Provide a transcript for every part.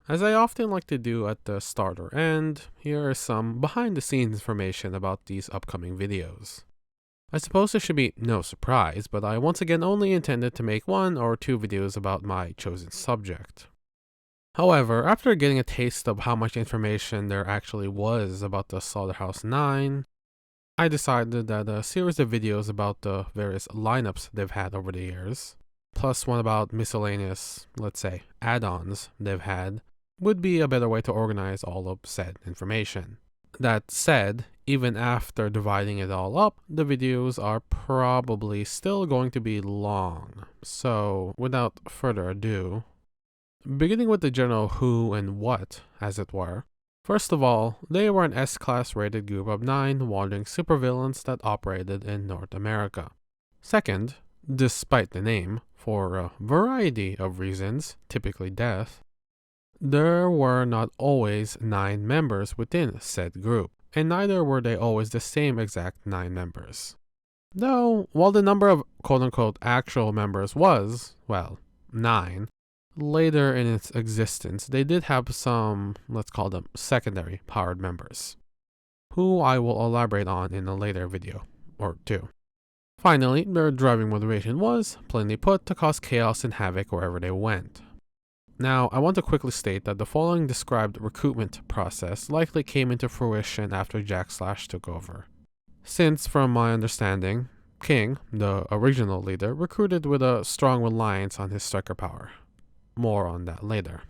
As I often like to do at the start or end, here is some behind the scenes information about these upcoming videos. I suppose this should be no surprise, but I once again only intended to make 1 or 2 videos about my chosen subject. However, after getting a taste of how much information there actually was about the Slaughterhouse 9, I decided that a series of videos about the various lineups they've had over the years, plus one about miscellaneous, let's say, add-ons they've had, would be a better way to organize all of said information. That said, even after dividing it all up, the videos are probably still going to be long. So, without further ado, beginning with the general who and what, as it were. First of all, they were an S-class rated group of 9 wandering supervillains that operated in North America. Second, despite the name, for a variety of reasons, typically death, there were not always 9 members within said group, and neither were they always the same exact 9 members. Though, while the number of quote-unquote actual members was, well, 9, later in its existence they did have some, let's call them secondary powered members, who I will elaborate on in a later video, or 2. Finally, their driving motivation was, plainly put, to cause chaos and havoc wherever they went. Now, I want to quickly state that the following described recruitment process likely came into fruition after Jack Slash took over. Since, from my understanding, King, the original leader, recruited with a strong reliance on his striker power. More on that later.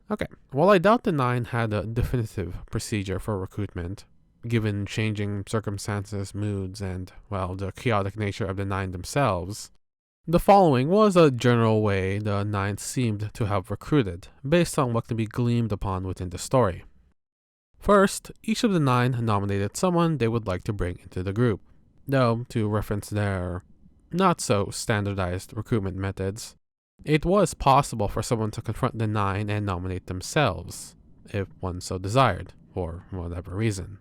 Okay, while I doubt the 9 had a definitive procedure for recruitment, given changing circumstances, moods, and, well, the chaotic nature of the 9 themselves, the following was a general way the 9 seemed to have recruited, based on what can be gleaned upon within the story. First, each of the 9 nominated someone they would like to bring into the group, though, to reference their not-so-standardized recruitment methods, it was possible for someone to confront the 9 and nominate themselves, if one so desired, for whatever reason.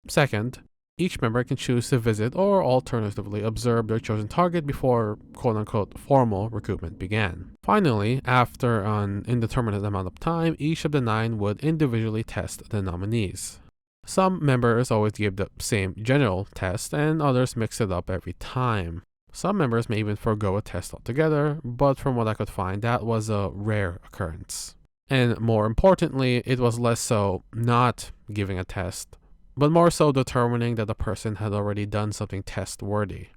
Second, each member can choose to visit or alternatively observe their chosen target before quote-unquote formal recruitment began. Finally, after an indeterminate amount of time, each of the 9 would individually test the nominees. Some members always give the same general test and others mix it up every time. Some members may even forego a test altogether, but from what I could find, that was a rare occurrence. And more importantly, it was less so not giving a test, but more so determining that the person had already done something test-worthy.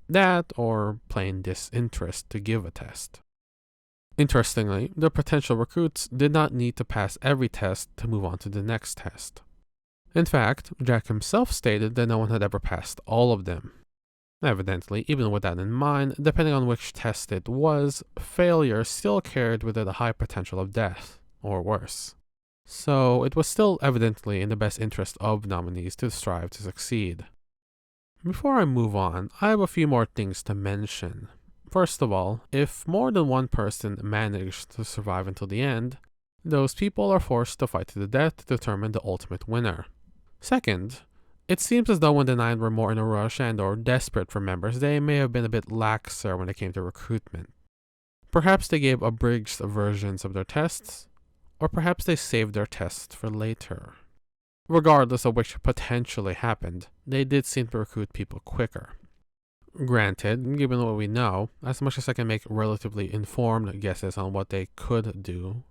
That, or plain disinterest to give a test. Interestingly, the potential recruits did not need to pass every test to move on to the next test. In fact, Jack himself stated that no one had ever passed all of them. Evidently, even with that in mind, depending on which test it was, failure still carried with it a high potential of death, or worse. So it was still evidently in the best interest of nominees to strive to succeed. Before I move on, I have a few more things to mention. First of all, if more than one person managed to survive until the end, those people are forced to fight to the death to determine the ultimate winner. Second, it seems as though when the 9 were more in a rush and or desperate for members, they may have been a bit laxer when it came to recruitment. Perhaps they gave abridged versions of their tests, or perhaps they saved their tests for later. Regardless of which potentially happened, they did seem to recruit people quicker. Granted, given what we know, as much as I can make relatively informed guesses on what they could do,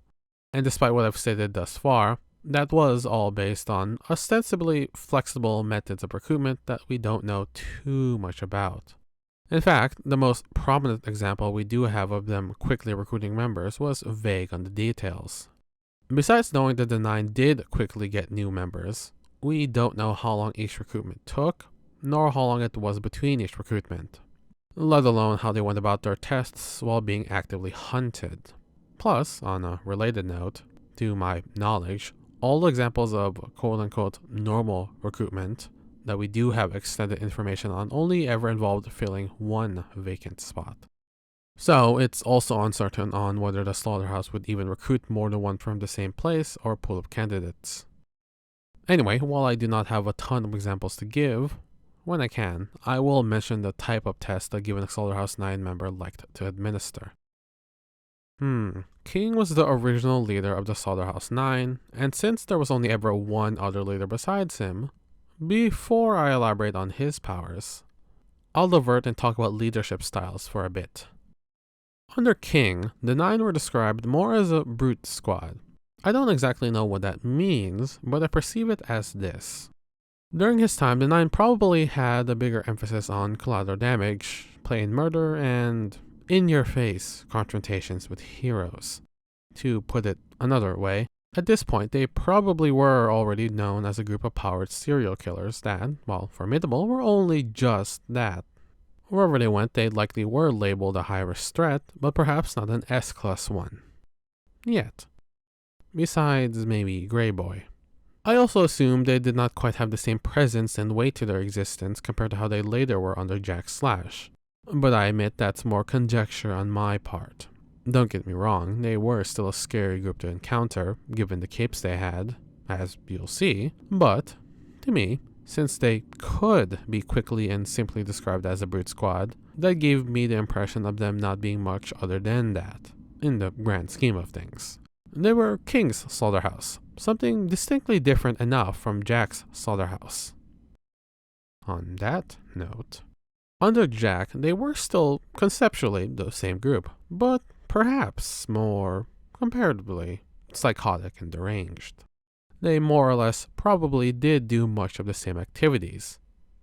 and despite what I've stated thus far, that was all based on ostensibly flexible methods of recruitment that we don't know too much about. In fact, the most prominent example we do have of them quickly recruiting members was vague on the details. Besides knowing that the 9 did quickly get new members, we don't know how long each recruitment took, nor how long it was between each recruitment, let alone how they went about their tests while being actively hunted. Plus, on a related note, to my knowledge, all examples of quote-unquote normal recruitment that we do have extended information on only ever involved filling one vacant spot. So it's also uncertain on whether the Slaughterhouse would even recruit more than one from the same place or pool of candidates. Anyway, while I do not have a ton of examples to give, when I can, I will mention the type of test a given Slaughterhouse 9 member liked to administer. King was the original leader of the Slaughterhouse 9, and since there was only ever one other leader besides him, before I elaborate on his powers, I'll divert and talk about leadership styles for a bit. Under King, the 9 were described more as a brute squad. I don't exactly know what that means, but I perceive it as this. During his time, the 9 probably had a bigger emphasis on collateral damage, plain murder, and in-your-face confrontations with heroes. To put it another way, at this point they probably were already known as a group of powered serial killers that, while formidable, were only just that. Wherever they went, they likely were labeled a high-risk threat, but perhaps not an S-class one. Yet. Besides maybe Grey Boy. I also assume they did not quite have the same presence and weight to their existence compared to how they later were under Jack Slash. But I admit that's more conjecture on my part. Don't get me wrong, they were still a scary group to encounter, given the capes they had, as you'll see, but, to me, since they could be quickly and simply described as a brute squad, that gave me the impression of them not being much other than that, in the grand scheme of things. They were King's Slaughterhouse, something distinctly different enough from Jack's Slaughterhouse. On that note, under Jack, they were still conceptually the same group, but perhaps more, comparatively, psychotic and deranged. They more or less probably did do much of the same activities.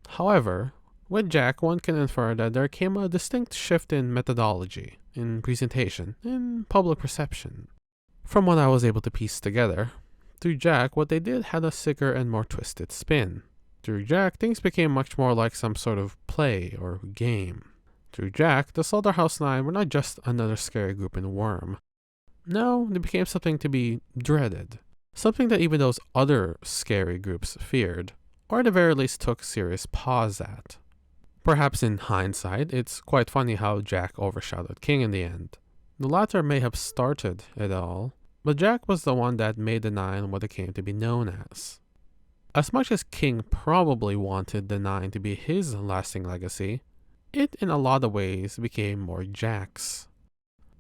However, with Jack, one can infer that there came a distinct shift in methodology, in presentation, in public perception. From what I was able to piece together, through Jack, what they did had a sicker and more twisted spin. Through Jack, things became much more like some sort of play or game. Through Jack, the Slaughterhouse 9 were not just another scary group in Worm. No, they became something to be dreaded. Something that even those other scary groups feared, or at the very least took serious pause at. Perhaps in hindsight, it's quite funny how Jack overshadowed King in the end. The latter may have started it all, but Jack was the one that made the 9 what it came to be known as. As much as King probably wanted the 9 to be his lasting legacy, it in a lot of ways became more Jack's.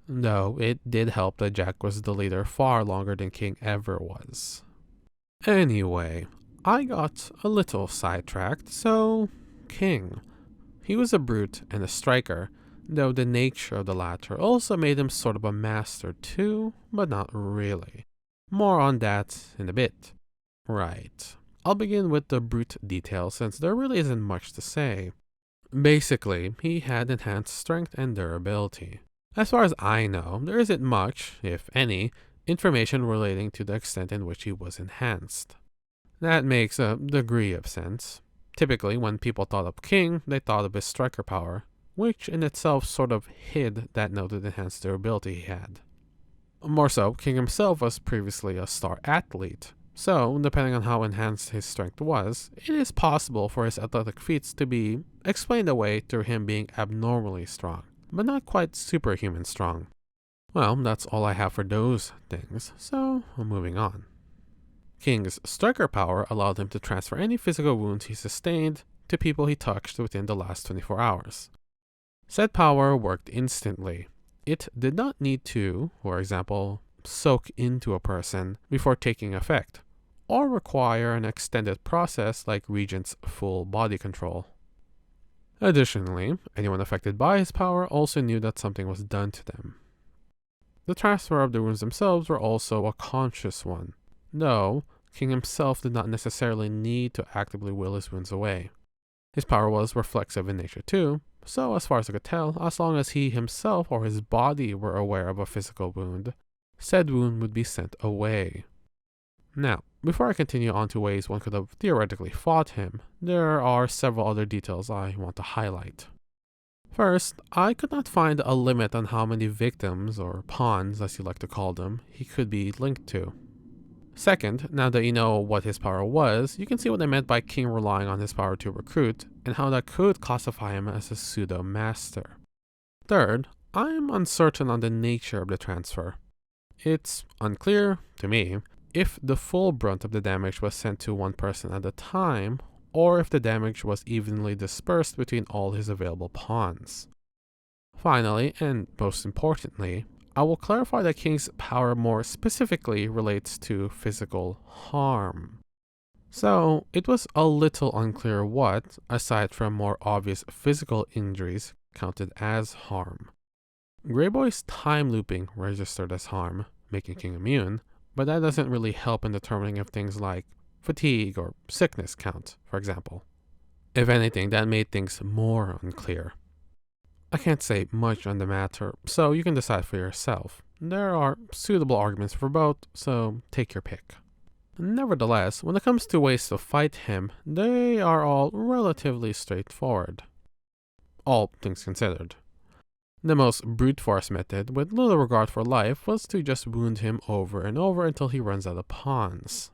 Though it did help that Jack was the leader far longer than King ever was. Anyway, I got a little sidetracked, so King. He was a brute and a striker, though the nature of the latter also made him sort of a master too, but not really. More on that in a bit. Right. I'll begin with the brute details since there really isn't much to say. Basically, he had enhanced strength and durability. As far as I know, there isn't much, if any, information relating to the extent in which he was enhanced. That makes a degree of sense. Typically, when people thought of King, they thought of his striker power, which in itself sort of hid that noted enhanced durability he had. More so, King himself was previously a star athlete, so depending on how enhanced his strength was, it is possible for his athletic feats to be explained away through him being abnormally strong, but not quite superhuman strong. Well, that's all I have for those things, so moving on. King's striker power allowed him to transfer any physical wounds he sustained to people he touched within the last 24 hours. Said power worked instantly. It did not need to, for example, soak into a person before taking effect, or require an extended process like Regent's full body control. Additionally, anyone affected by his power also knew that something was done to them. The transfer of the wounds themselves were also a conscious one, though King himself did not necessarily need to actively will his wounds away. His power was reflexive in nature too, so as far as I could tell, as long as he himself or his body were aware of a physical wound, said wound would be sent away. Now, before I continue on to ways one could have theoretically fought him, there are several other details I want to highlight. First, I could not find a limit on how many victims, or pawns as you like to call them, he could be linked to. Second, now that you know what his power was, you can see what I meant by King relying on his power to recruit, and how that could classify him as a pseudo-master. Third, I am uncertain on the nature of the transfer. It's unclear, to me, if the full brunt of the damage was sent to one person at a time, or if the damage was evenly dispersed between all his available pawns. Finally, and most importantly, I will clarify that King's power more specifically relates to physical harm. So, it was a little unclear what, aside from more obvious physical injuries, counted as harm. Greyboy's time looping registered as harm, making King immune, but that doesn't really help in determining if things like fatigue or sickness count, for example. If anything, that made things more unclear. I can't say much on the matter, so you can decide for yourself. There are suitable arguments for both, so take your pick. Nevertheless, when it comes to ways to fight him, they are all relatively straightforward. All things considered. The most brute force method, with little regard for life, was to just wound him over and over until he runs out of pawns.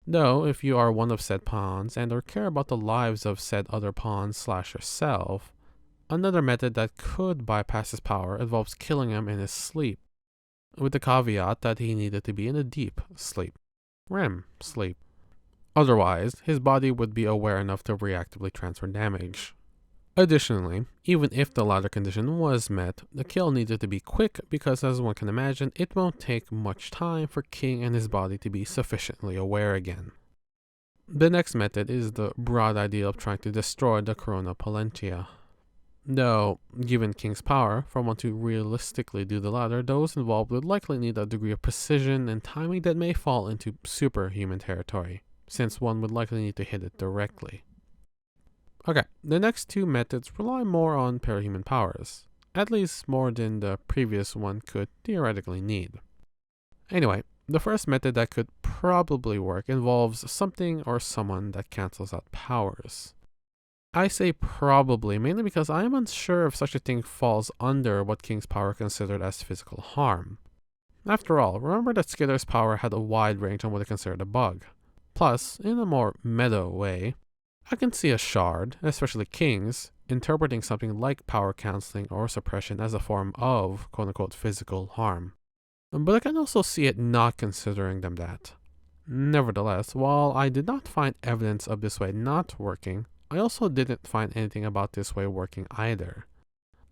Though, if you are one of said pawns and or care about the lives of said other pawns / yourself, another method that could bypass his power involves killing him in his sleep, with the caveat that he needed to be in a deep sleep. REM sleep. Otherwise, his body would be aware enough to reactively transfer damage. Additionally, even if the latter condition was met, the kill needed to be quick because, as one can imagine, it won't take much time for King and his body to be sufficiently aware again. The next method is the broad idea of trying to destroy the Corona Palentia. Though, given King's power, for one to realistically do the latter, those involved would likely need a degree of precision and timing that may fall into superhuman territory, since one would likely need to hit it directly. Okay, the next two methods rely more on parahuman powers, at least more than the previous one could theoretically need. Anyway, the first method that could probably work involves something or someone that cancels out powers. I say probably mainly because I am unsure if such a thing falls under what King's power considered as physical harm. After all, remember that Skitter's power had a wide range on what it considered a bug. Plus, in a more meta way, I can see a shard, especially King's, interpreting something like power cancelling or suppression as a form of quote-unquote physical harm. But I can also see it not considering them that. Nevertheless, while I did not find evidence of this way not working, I also didn't find anything about this way working either,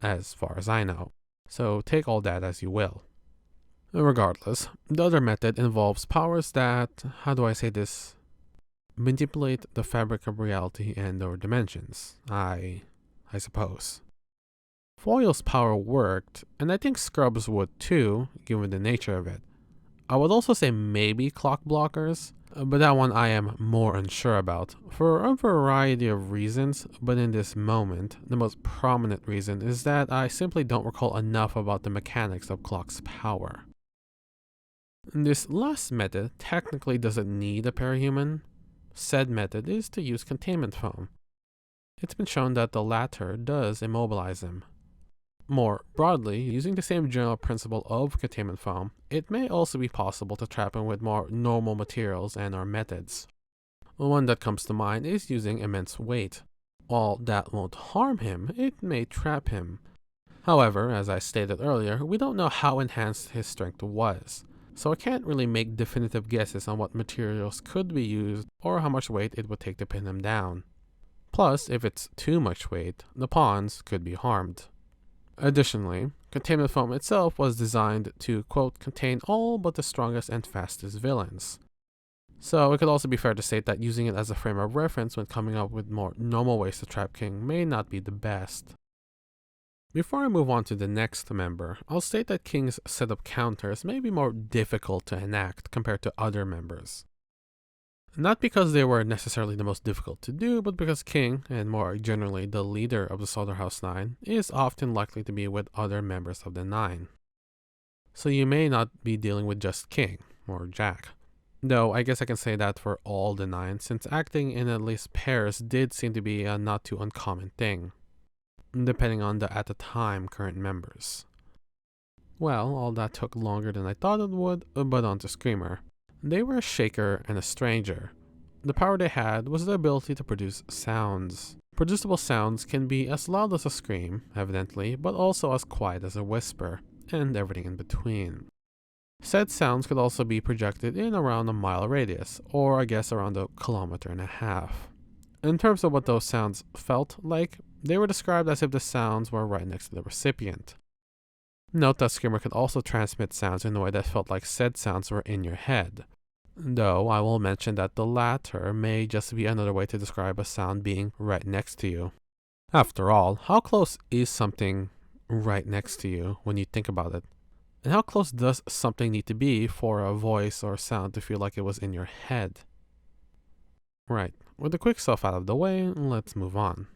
as far as I know, so take all that as you will. Regardless, the other method involves powers that, how do I say this, manipulate the fabric of reality and or dimensions, I suppose. Foil's power worked, and I think Scrub's would too, given the nature of it. I would also say maybe clock blockers, but that one I am more unsure about, for a variety of reasons, but in this moment, the most prominent reason is that I simply don't recall enough about the mechanics of Clock's power. This last method technically doesn't need a parahuman. Said method is to use containment foam. It's been shown that the latter does immobilize him. More broadly, using the same general principle of containment foam, it may also be possible to trap him with more normal materials and or methods. One that comes to mind is using immense weight. While that won't harm him, it may trap him. However, as I stated earlier, we don't know how enhanced his strength was, so I can't really make definitive guesses on what materials could be used or how much weight it would take to pin him down. Plus, if it's too much weight, the pawns could be harmed. Additionally, containment foam itself was designed to, quote, contain all but the strongest and fastest villains. So it could also be fair to state that using it as a frame of reference when coming up with more normal ways to trap King may not be the best. Before I move on to the next member, I'll state that King's setup counters may be more difficult to enact compared to other members. Not because they were necessarily the most difficult to do, but because King, and more generally the leader of the Slaughterhouse 9, is often likely to be with other members of the 9. So you may not be dealing with just King, or Jack. Though I guess I can say that for all the 9, since acting in at least pairs did seem to be a not too uncommon thing, depending on the at the time current members. Well, all that took longer than I thought it would, but on to Screamer. They were a shaker and a stranger. The power they had was the ability to produce sounds. Producible sounds can be as loud as a scream, evidently, but also as quiet as a whisper, and everything in between. Said sounds could also be projected in around a mile radius, or I guess around 1.5 kilometers. In terms of what those sounds felt like, they were described as if the sounds were right next to the recipient. Note that Screamer could also transmit sounds in a way that felt like said sounds were in your head. Though I will mention that the latter may just be another way to describe a sound being right next to you. After all, how close is something right next to you when you think about it? And how close does something need to be for a voice or sound to feel like it was in your head? Right, with the quick stuff out of the way, let's move on.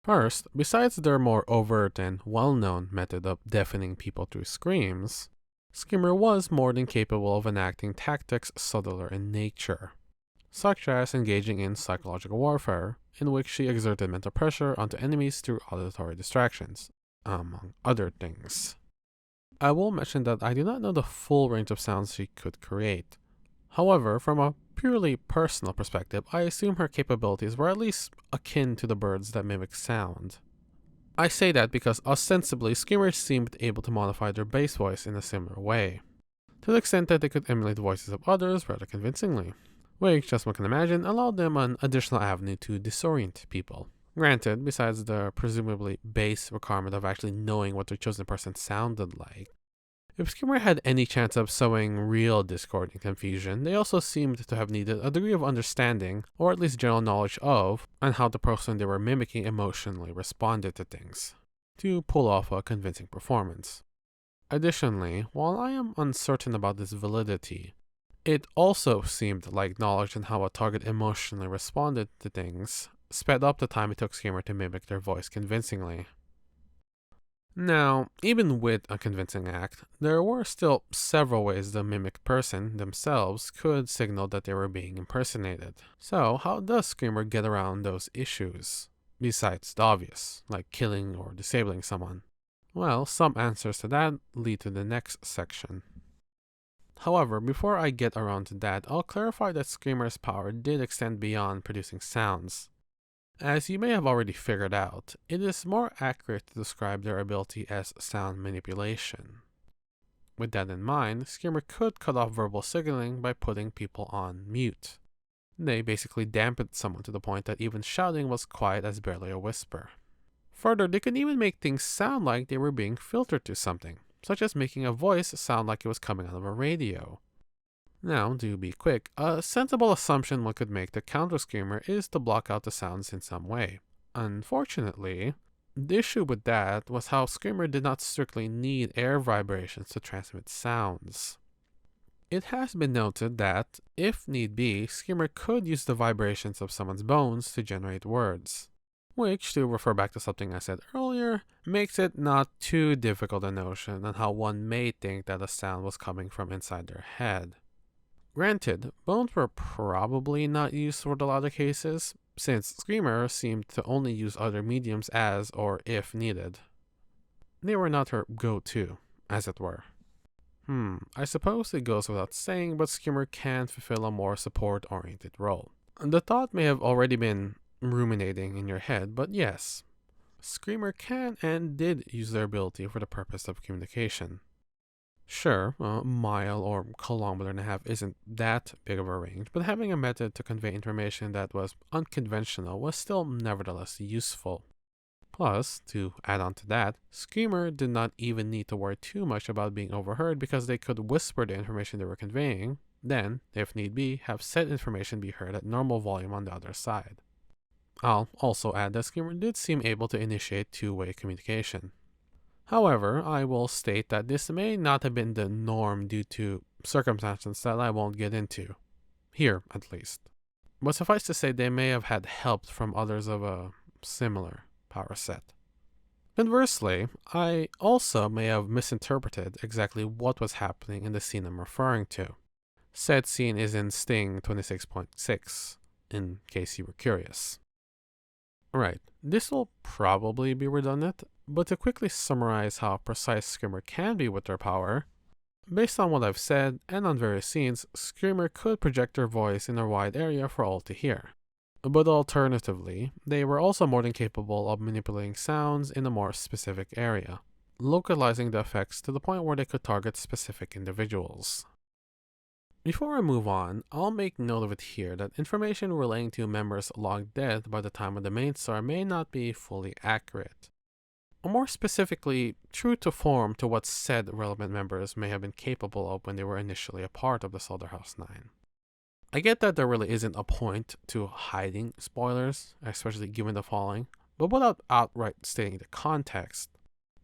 First, besides their more overt and well-known method of deafening people through screams, Screamer was more than capable of enacting tactics subtler in nature, such as engaging in psychological warfare, in which she exerted mental pressure onto enemies through auditory distractions, among other things. I will mention that I do not know the full range of sounds she could create. However, from a purely personal perspective, I assume her capabilities were at least akin to the birds that mimic sound. I say that because ostensibly screamers seemed able to modify their bass voice in a similar way, to the extent that they could emulate the voices of others rather convincingly, which, as one can imagine, allowed them an additional avenue to disorient people. Granted, besides the presumably base requirement of actually knowing what their chosen person sounded like, if Screamer had any chance of sowing real discord and confusion, they also seemed to have needed a degree of understanding, or at least general knowledge of, and how the person they were mimicking emotionally responded to things, to pull off a convincing performance. Additionally, while I am uncertain about this validity, it also seemed like knowledge on how a target emotionally responded to things sped up the time it took Screamer to mimic their voice convincingly. Now, even with a convincing act, there were still several ways the mimicked person themselves could signal that they were being impersonated. So, how does Screamer get around those issues? Besides the obvious, like killing or disabling someone. Well, some answers to that lead to the next section. However, before I get around to that, I'll clarify that Screamer's power did extend beyond producing sounds. As you may have already figured out, it is more accurate to describe their ability as sound manipulation. With that in mind, Screamer could cut off verbal signaling by putting people on mute. They basically dampened someone to the point that even shouting was quiet as barely a whisper. Further, they could even make things sound like they were being filtered to something, such as making a voice sound like it was coming out of a radio. Now, to be quick, a sensible assumption one could make to counter Screamer is to block out the sounds in some way. Unfortunately, the issue with that was how Screamer did not strictly need air vibrations to transmit sounds. It has been noted that, if need be, Screamer could use the vibrations of someone's bones to generate words, which, to refer back to something I said earlier, makes it not too difficult a notion on how one may think that a sound was coming from inside their head. Granted, bones were probably not used for the latter cases, since Screamer seemed to only use other mediums as or if needed. They were not her go-to, as it were. I suppose it goes without saying, but Screamer can fulfill a more support-oriented role. The thought may have already been ruminating in your head, but yes, Screamer can and did use their ability for the purpose of communication. Sure, a mile or kilometer and a half isn't that big of a range, but having a method to convey information that was unconventional was still nevertheless useful. Plus, to add on to that, Screamer did not even need to worry too much about being overheard because they could whisper the information they were conveying, then, if need be, have said information be heard at normal volume on the other side. I'll also add that Screamer did seem able to initiate two-way communication. However, I will state that this may not have been the norm due to circumstances that I won't get into. Here, at least. But suffice to say, they may have had help from others of a similar power set. Conversely, I also may have misinterpreted exactly what was happening in the scene I'm referring to. Said scene is in Sting 26.6, in case you were curious. Right, this will probably be redundant, but to quickly summarize how precise Screamer can be with their power, based on what I've said and on various scenes, Screamer could project their voice in a wide area for all to hear. But alternatively, they were also more than capable of manipulating sounds in a more specific area, localizing the effects to the point where they could target specific individuals. Before I move on, I'll make note of it here that information relating to members logged dead by the time of the main star may not be fully accurate. or more specifically, true to form to what said relevant members may have been capable of when they were initially a part of the Slaughterhouse 9. I get that there really isn't a point to hiding spoilers, especially given the following, but without outright stating the context,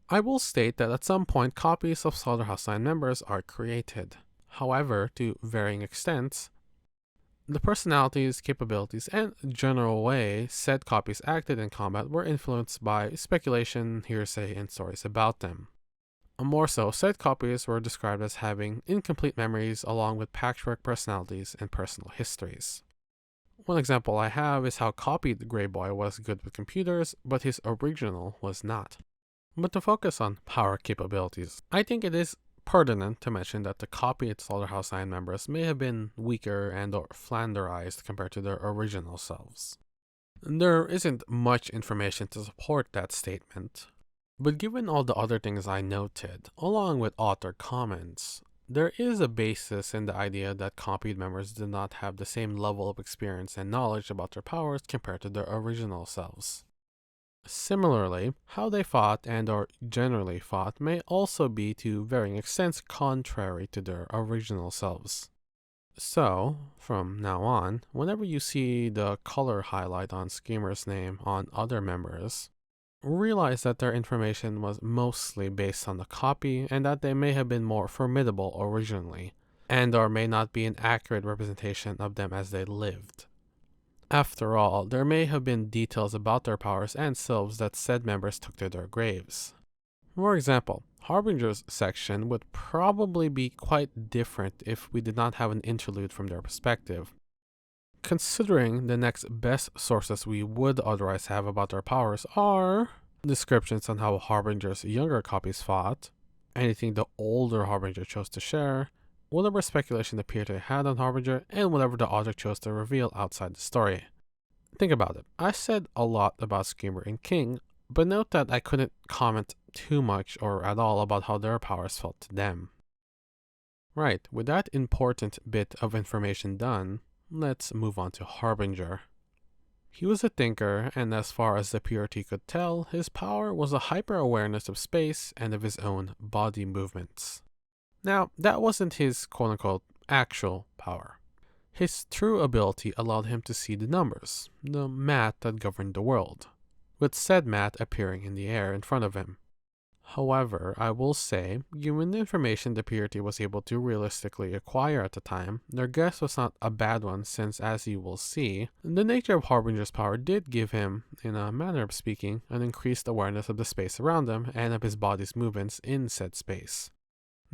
I will state that at some point copies of Slaughterhouse 9 members are created. However, to varying extents, the personalities, capabilities, and general way said copies acted in combat were influenced by speculation, hearsay, and stories about them. More so, said copies were described as having incomplete memories along with patchwork personalities and personal histories. One example I have is how copied Grey Boy was good with computers, but his original was not. But to focus on power capabilities, I think it is pertinent to mention that the copied Slaughterhouse 9 members may have been weaker and or flanderized compared to their original selves. There isn't much information to support that statement, but given all the other things I noted, along with author comments, there is a basis in the idea that copied members did not have the same level of experience and knowledge about their powers compared to their original selves. Similarly, how they fought and or generally fought may also be to varying extents contrary to their original selves. So, from now on, whenever you see the color highlight on Schemer's name on other members, realize that their information was mostly based on the copy and that they may have been more formidable originally, and or may not be an accurate representation of them as they lived. After all, there may have been details about their powers and selves that said members took to their graves. For example, Harbinger's section would probably be quite different if we did not have an interlude from their perspective. Considering the next best sources we would otherwise have about their powers are descriptions on how Harbinger's younger copies fought, anything the older Harbinger chose to share, whatever speculation the PRT had on Harbinger, and whatever the author chose to reveal outside the story. Think about it. I said a lot about Schemer and King, but note that I couldn't comment too much or at all about how their powers felt to them. Right, with that important bit of information done, let's move on to Harbinger. He was a thinker, and as far as the PRT could tell, his power was a hyper-awareness of space and of his own body movements. Now, that wasn't his quote-unquote actual power. His true ability allowed him to see the numbers, the math that governed the world, with said math appearing in the air in front of him. However, I will say, given the information the PRT was able to realistically acquire at the time, their guess was not a bad one since, as you will see, the nature of Harbinger's power did give him, in a manner of speaking, an increased awareness of the space around him and of his body's movements in said space.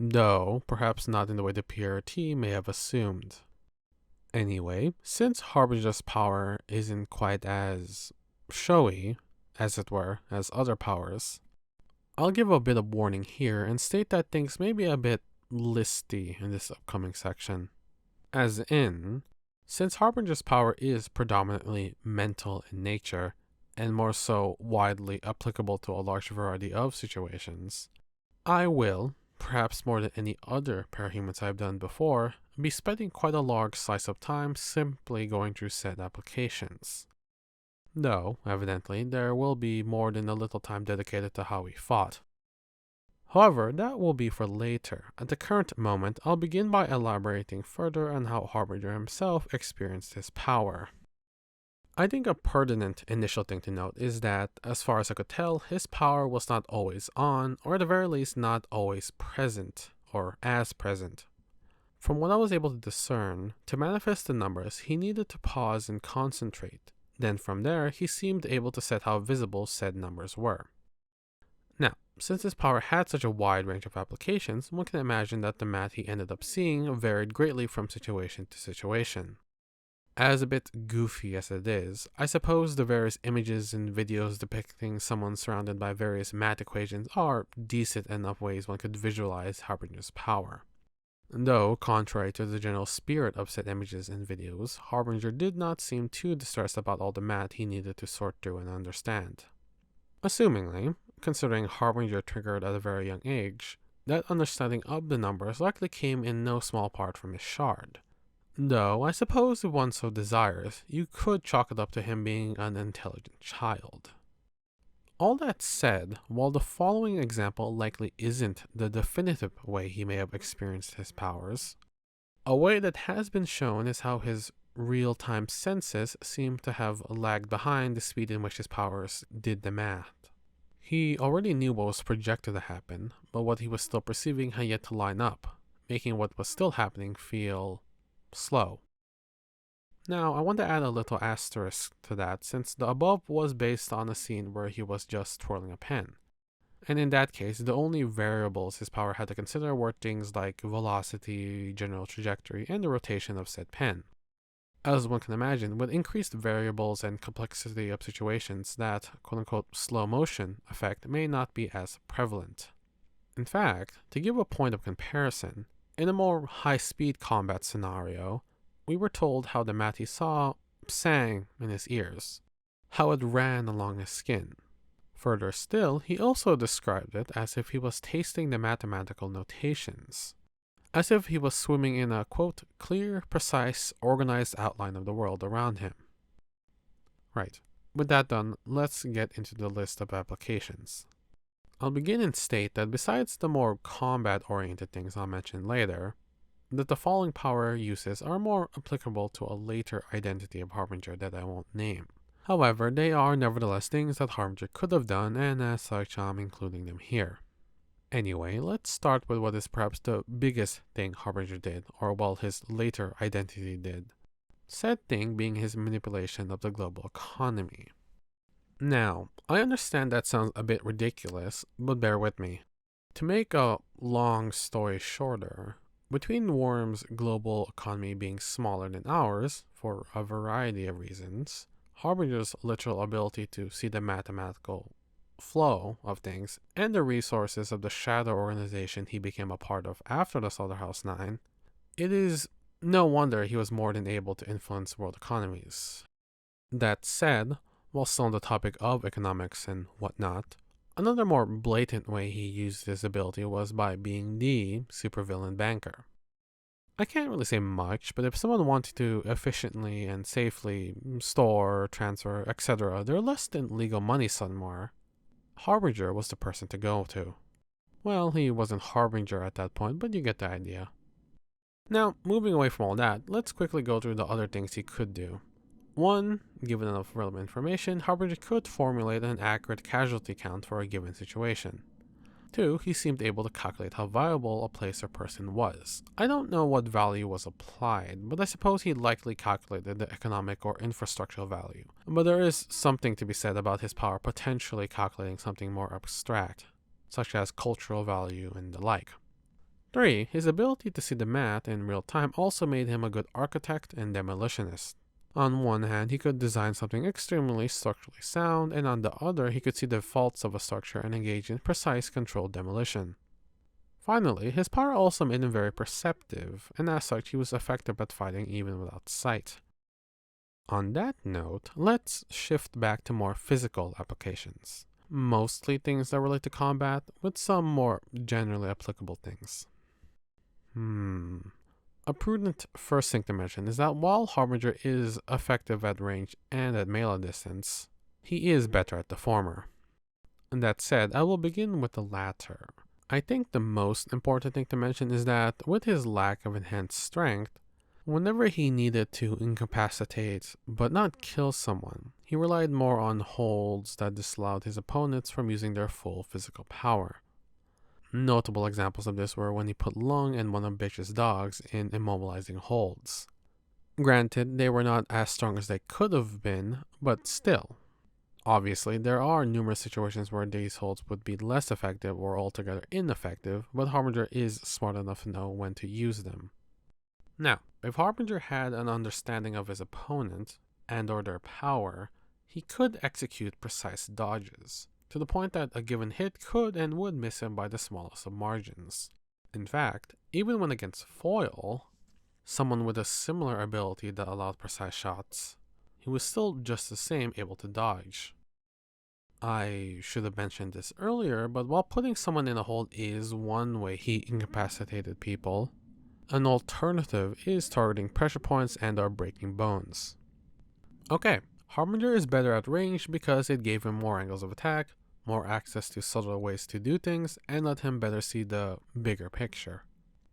Though, perhaps not in the way the PRT may have assumed. Anyway, since Harbinger's power isn't quite as showy, as it were, as other powers, I'll give a bit of warning here and state that things may be a bit listy in this upcoming section. As in, since Harbinger's power is predominantly mental in nature, and more so widely applicable to a large variety of situations, I will, perhaps more than any other parahumans I've done before, be spending quite a large slice of time simply going through said applications. Though, evidently, there will be more than a little time dedicated to how he fought. However, that will be for later. At the current moment, I'll begin by elaborating further on how Harbinger himself experienced his power. I think a pertinent initial thing to note is that, as far as I could tell, his power was not always on, or at the very least not always present, or as present. From what I was able to discern, to manifest the numbers, he needed to pause and concentrate. Then from there, he seemed able to set how visible said numbers were. Now, since his power had such a wide range of applications, one can imagine that the math he ended up seeing varied greatly from situation to situation. As a bit goofy as it is, I suppose the various images and videos depicting someone surrounded by various math equations are decent enough ways one could visualize Harbinger's power. Though, contrary to the general spirit of said images and videos, Harbinger did not seem too distressed about all the math he needed to sort through and understand. Assumingly, considering Harbinger triggered at a very young age, that understanding of the numbers likely came in no small part from his shard. Though, I suppose if one so desires, you could chalk it up to him being an intelligent child. All that said, while the following example likely isn't the definitive way he may have experienced his powers, a way that has been shown is how his real-time senses seem to have lagged behind the speed in which his powers did the math. He already knew what was projected to happen, but what he was still perceiving had yet to line up, making what was still happening feel slow. Now, I want to add a little asterisk to that, since the above was based on a scene where he was just twirling a pen. And in that case, the only variables his power had to consider were things like velocity, general trajectory, and the rotation of said pen. As one can imagine, with increased variables and complexity of situations, that quote-unquote slow motion effect may not be as prevalent. In fact, to give a point of comparison, in a more high-speed combat scenario, we were told how the mat he saw sang in his ears, how it ran along his skin. Further still, he also described it as if he was tasting the mathematical notations, as if he was swimming in a, quote, clear, precise, organized outline of the world around him. Right, with that done, let's get into the list of applications. I'll begin and state that besides the more combat-oriented things I'll mention later, that the following power uses are more applicable to a later identity of Harbinger that I won't name. However, they are nevertheless things that Harbinger could have done, and as such I'm including them here. Anyway, let's start with what is perhaps the biggest thing Harbinger did, or well, his later identity did. Said thing being his manipulation of the global economy. Now, I understand that sounds a bit ridiculous, but bear with me. To make a long story shorter, between Worm's global economy being smaller than ours, for a variety of reasons, Harbinger's literal ability to see the mathematical flow of things, and the resources of the shadow organization he became a part of after the Slaughterhouse 9, it is no wonder he was more than able to influence world economies. That said, while still on the topic of economics and whatnot, another more blatant way he used his ability was by being the supervillain banker. I can't really say much, but if someone wanted to efficiently and safely store, transfer, etc. their less than legal money somewhere, Harbinger was the person to go to. Well, he wasn't Harbinger at that point, but you get the idea. Now, moving away from all that, let's quickly go through the other things he could do. 1. Given enough relevant information, Harbinger could formulate an accurate casualty count for a given situation. 2. He seemed able to calculate how valuable a place or person was. I don't know what value was applied, but I suppose he likely calculated the economic or infrastructural value. But there is something to be said about his power potentially calculating something more abstract, such as cultural value and the like. 3. His ability to see the math in real time also made him a good architect and demolitionist. On one hand, he could design something extremely structurally sound, and on the other, he could see the faults of a structure and engage in precise, controlled demolition. Finally, his power also made him very perceptive, and as such, he was effective at fighting even without sight. On that note, let's shift back to more physical applications. Mostly things that relate to combat, with some more generally applicable things. A prudent first thing to mention is that while Harbinger is effective at range and at melee distance, he is better at the former. And that said, I will begin with the latter. I think the most important thing to mention is that with his lack of enhanced strength, whenever he needed to incapacitate but not kill someone, he relied more on holds that disallowed his opponents from using their full physical power. Notable examples of this were when he put Lung and one of Bitch's dogs in immobilizing holds. Granted, they were not as strong as they could have been, but still. Obviously, there are numerous situations where these holds would be less effective or altogether ineffective, but Harbinger is smart enough to know when to use them. Now, if Harbinger had an understanding of his opponent and or their power, he could execute precise dodges, to the point that a given hit could and would miss him by the smallest of margins. In fact, even when against foil, someone with a similar ability that allowed precise shots, he was still just the same able to dodge. I should have mentioned this earlier, but while putting someone in a hold is one way he incapacitated people, an alternative is targeting pressure points and or breaking bones. Okay, Harbinger is better at range because it gave him more angles of attack, more access to subtle ways to do things, and let him better see the bigger picture.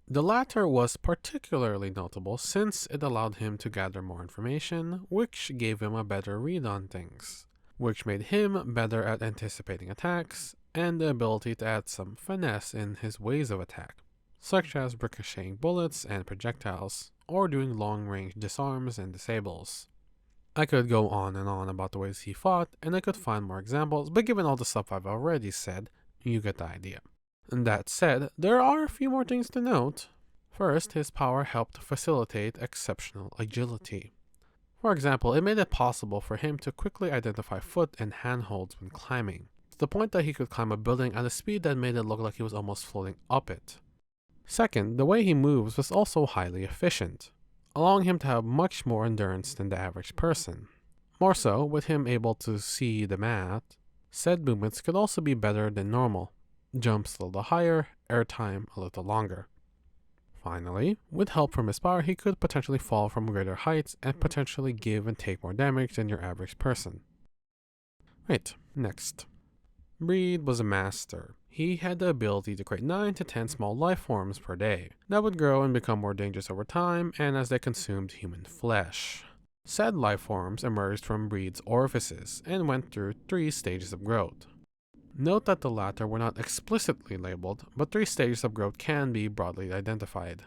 The latter was particularly notable since it allowed him to gather more information, which gave him a better read on things, which made him better at anticipating attacks, and the ability to add some finesse in his ways of attack, such as ricocheting bullets and projectiles, or doing long-range disarms and disables. I could go on and on about the ways he fought, and I could find more examples, but given all the stuff I've already said, you get the idea. That said, there are a few more things to note. First, his power helped facilitate exceptional agility. For example, it made it possible for him to quickly identify foot and handholds when climbing, to the point that he could climb a building at a speed that made it look like he was almost floating up it. Second, the way he moves was also highly efficient, allowing him to have much more endurance than the average person. More so, with him able to see the mat, said movements could also be better than normal. Jumps a little higher, airtime a little longer. Finally, with help from his power, he could potentially fall from greater heights and potentially give and take more damage than your average person. Right, next. Breed was a master. He had the ability to create 9 to 10 small life forms per day that would grow and become more dangerous over time and as they consumed human flesh. Said life forms emerged from Breed's orifices and went through 3 stages of growth. Note that the latter were not explicitly labeled, but 3 stages of growth can be broadly identified.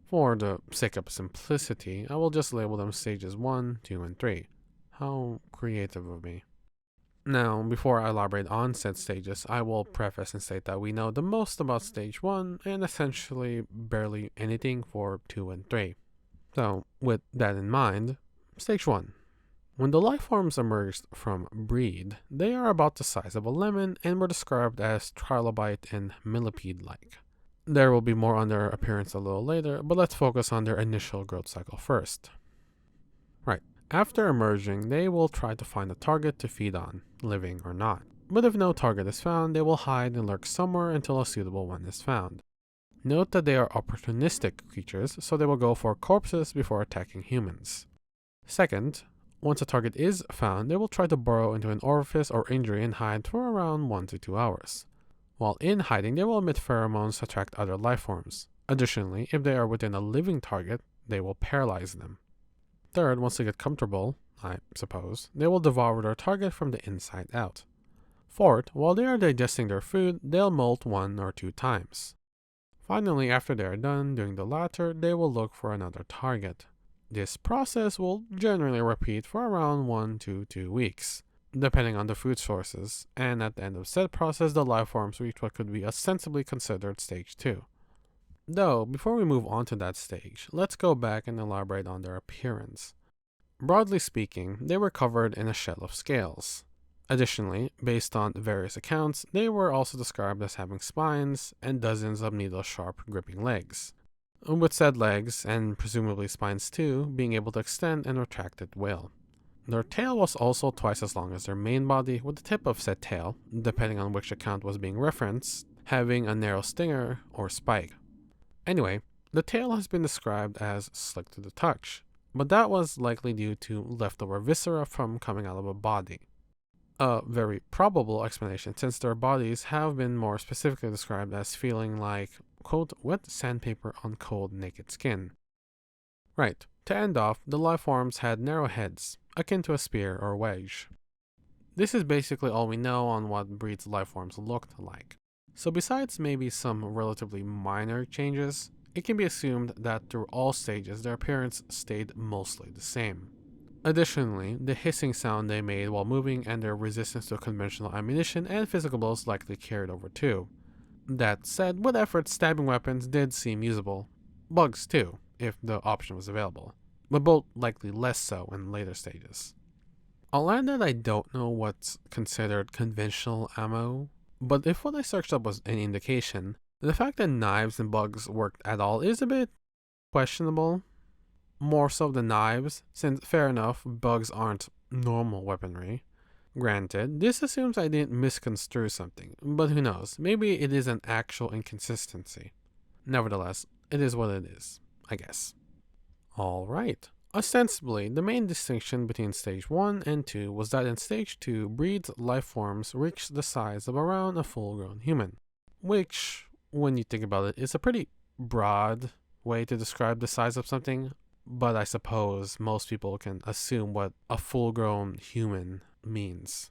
For the sake of simplicity, I will just label them stages 1, 2, and 3. How creative of me. Now, before I elaborate on said stages, I will preface and state that we know the most about stage 1 and essentially barely anything for 2 and 3. So, with that in mind, stage 1. When the life forms emerged from Breed, they are about the size of a lemon and were described as trilobite and millipede-like. There will be more on their appearance a little later, but let's focus on their initial growth cycle first. Right, after emerging, they will try to find a target to feed on, living or not. But if no target is found, they will hide and lurk somewhere until a suitable one is found. Note that they are opportunistic creatures, so they will go for corpses before attacking humans. Second, once a target is found, they will try to burrow into an orifice or injury and hide for around 1 to 2 hours. While in hiding, they will emit pheromones to attract other life forms. Additionally, if they are within a living target, they will paralyze them. Third, once they get comfortable, I suppose, they will devour their target from the inside out. Fourth, while they are digesting their food, they'll molt 1 or 2 times. Finally, after they are done doing the latter, they will look for another target. This process will generally repeat for around 1 to 2 weeks, depending on the food sources, and at the end of said process, the life forms reach what could be ostensibly considered stage 2. Though, before we move on to that stage, let's go back and elaborate on their appearance. Broadly speaking, they were covered in a shell of scales. Additionally, based on various accounts, they were also described as having spines and dozens of needle-sharp gripping legs, with said legs, and presumably spines too, being able to extend and retract at will. Their tail was also twice as long as their main body, with the tip of said tail, depending on which account was being referenced, having a narrow stinger or spike. Anyway, the tail has been described as slick to the touch, but that was likely due to leftover viscera from coming out of a body. A very probable explanation, since their bodies have been more specifically described as feeling like, quote, wet sandpaper on cold, naked skin. Right, to end off, the life forms had narrow heads, akin to a spear or wedge. This is basically all we know on what Breed's life forms looked like. So besides maybe some relatively minor changes, it can be assumed that through all stages their appearance stayed mostly the same. Additionally, the hissing sound they made while moving and their resistance to conventional ammunition and physical blows likely carried over too. That said, with effort, stabbing weapons did seem usable. Bugs too, if the option was available, but both likely less so in later stages. I'll add that I don't know what's considered conventional ammo, but if what I searched up was any indication, the fact that knives and bugs worked at all is a bit questionable. More so the knives, since fair enough, bugs aren't normal weaponry. Granted, this assumes I didn't misconstrue something, but who knows, maybe it is an actual inconsistency. Nevertheless, it is what it is, I guess. Alright, Ostensibly, the main distinction between Stage 1 and 2 was that in Stage 2, Breed's life forms reached the size of around a full-grown human, which, when you think about it, is a pretty broad way to describe the size of something, but I suppose most people can assume what a full-grown human means.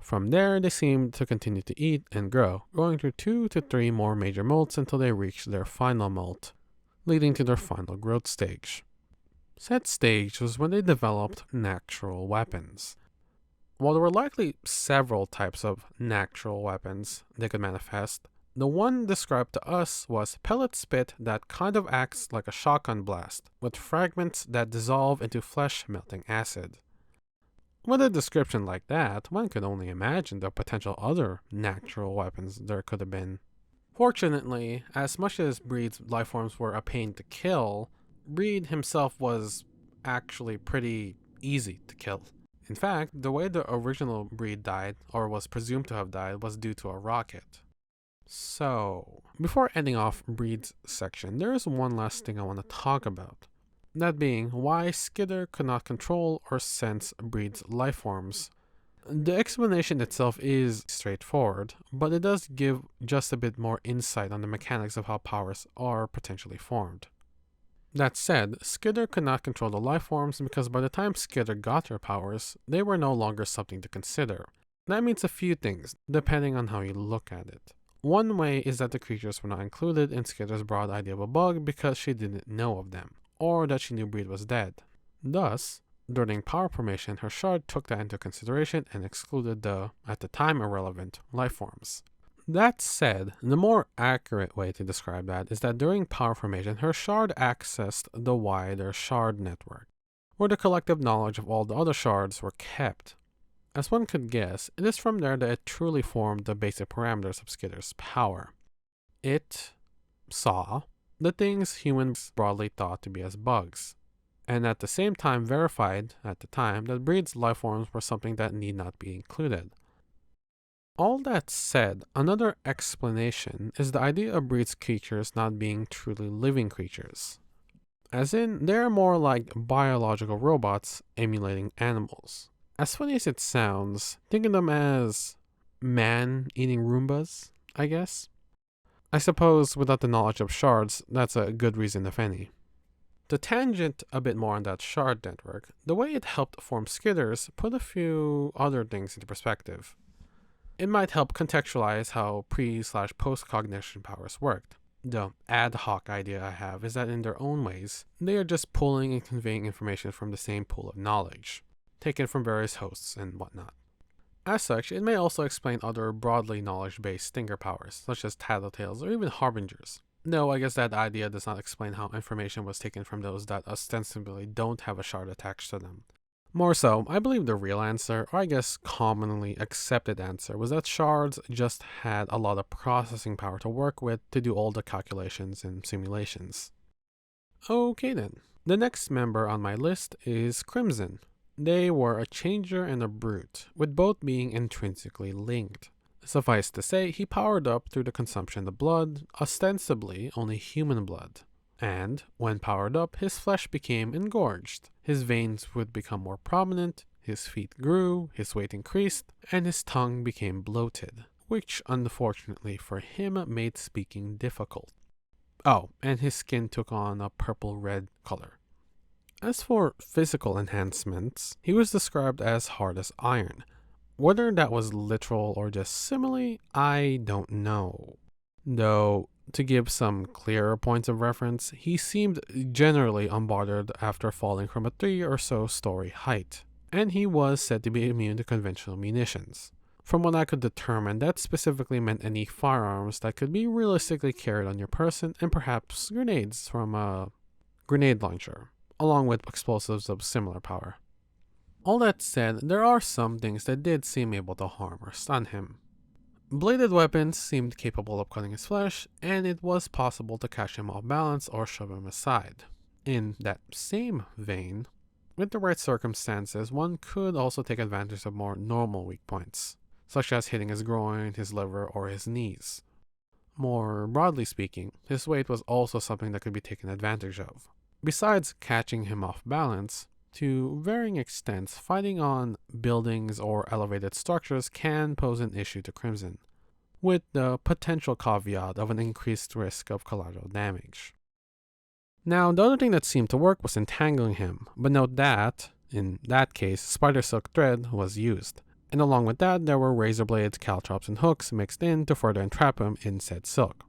From there, they seemed to continue to eat and grow, going through 2 to 3 more major molts until they reached their final molt, leading to their final growth stage. Said stage was when they developed natural weapons. While there were likely several types of natural weapons they could manifest, the one described to us was pellet spit that kind of acts like a shotgun blast, with fragments that dissolve into flesh-melting acid. With a description like that, one could only imagine the potential other natural weapons there could have been. Fortunately, as much as Breed's lifeforms were a pain to kill, Breed himself was actually pretty easy to kill. In fact, the way the original Breed died, or was presumed to have died, was due to a rocket. So, before ending off Breed's section, there is one last thing I want to talk about. That being, why Skidder could not control or sense Breed's lifeforms. The explanation itself is straightforward, but it does give just a bit more insight on the mechanics of how powers are potentially formed. That said, Skidder could not control the lifeforms because by the time Skidder got their powers, they were no longer something to consider. That means a few things, depending on how you look at it. One way is that the creatures were not included in Skidder's broad idea of a bug because she didn't know of them, or that she knew Breed was dead. Thus, during power formation, her shard took that into consideration and excluded the, at the time irrelevant, lifeforms. That said, the more accurate way to describe that is that during power formation, her shard accessed the wider shard network, where the collective knowledge of all the other shards were kept. As one could guess, it is from there that it truly formed the basic parameters of Skidder's power. It saw the things humans broadly thought to be as bugs, and at the same time verified, at the time, that Breed's lifeforms were something that need not be included. All that said, another explanation is the idea of Breed's creatures not being truly living creatures. As in, they're more like biological robots emulating animals. As funny as it sounds, think of them as man-eating Roombas, I guess. I suppose without the knowledge of shards, that's a good reason if any. To tangent a bit more on that shard network, the way it helped form Skidders put a few other things into perspective. It might help contextualize how pre/post-cognition powers worked. The ad hoc idea I have is that in their own ways, they are just pulling and conveying information from the same pool of knowledge, taken from various hosts and whatnot. As such, it may also explain other broadly knowledge-based stinger powers, such as tattletales or even harbingers. No, I guess that idea does not explain how information was taken from those that ostensibly don't have a shard attached to them. More so, I believe the real answer, or I guess commonly accepted answer, was that shards just had a lot of processing power to work with to do all the calculations and simulations. Okay then, the next member on my list is Crimson. They were a changer and a brute, with both being intrinsically linked. Suffice to say, he powered up through the consumption of blood, ostensibly only human blood. And, when powered up, his flesh became engorged, his veins would become more prominent, his feet grew, his weight increased, and his tongue became bloated, which unfortunately for him made speaking difficult. Oh, and his skin took on a purple-red color. As for physical enhancements, he was described as hard as iron. Whether that was literal or just simile, I don't know. Though, to give some clearer points of reference, he seemed generally unbothered after falling from a 3 or so story height, and he was said to be immune to conventional munitions. From what I could determine, that specifically meant any firearms that could be realistically carried on your person, and perhaps grenades from a grenade launcher, along with explosives of similar power. All that said, there are some things that did seem able to harm or stun him. Bladed weapons seemed capable of cutting his flesh, and it was possible to catch him off balance or shove him aside. In that same vein, with the right circumstances, one could also take advantage of more normal weak points, such as hitting his groin, his liver, or his knees. More broadly speaking, his weight was also something that could be taken advantage of. Besides catching him off balance, to varying extents, fighting on buildings or elevated structures can pose an issue to Crimson, with the potential caveat of an increased risk of collateral damage. Now, the other thing that seemed to work was entangling him, but note that, in that case, spider silk thread was used, and along with that there were razor blades, caltrops, and hooks mixed in to further entrap him in said silk.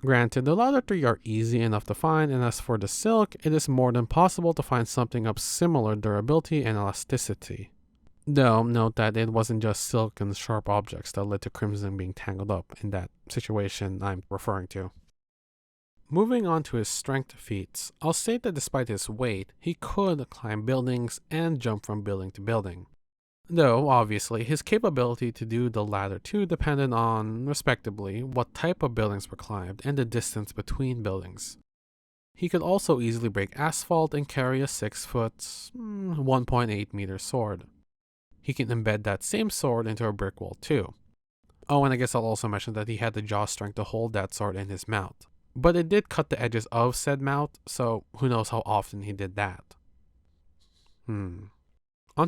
Granted, the latter three are easy enough to find, and as for the silk, it is more than possible to find something of similar durability and elasticity. Though, note that it wasn't just silk and sharp objects that led to Crimson being tangled up in that situation I'm referring to. Moving on to his strength feats, I'll state that despite his weight, he could climb buildings and jump from building to building. Though, obviously, his capability to do the latter two depended on, respectively, what type of buildings were climbed and the distance between buildings. He could also easily break asphalt and carry a 6-foot, 1.8 meter sword. He can embed that same sword into a brick wall too. Oh, and I guess I'll also mention that he had the jaw strength to hold that sword in his mouth. But it did cut the edges of said mouth, so who knows how often he did that. On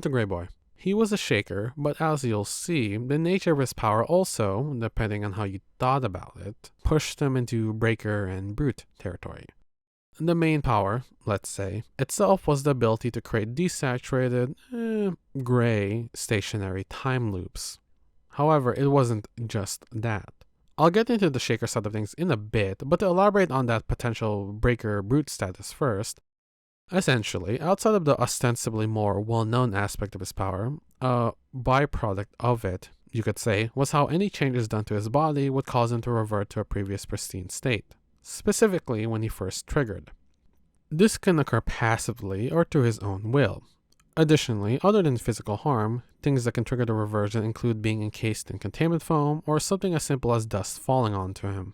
to Grey Boy. He was a shaker, but as you'll see, the nature of his power also, depending on how you thought about it, pushed him into breaker and brute territory. The main power, let's say, itself was the ability to create desaturated, gray, stationary time loops. However, it wasn't just that. I'll get into the shaker side of things in a bit, but to elaborate on that potential breaker-brute status first, essentially, outside of the ostensibly more well-known aspect of his power, a byproduct of it, you could say, was how any changes done to his body would cause him to revert to a previous pristine state, specifically when he first triggered. This can occur passively or through his own will. Additionally, other than physical harm, things that can trigger the reversion include being encased in containment foam or something as simple as dust falling onto him.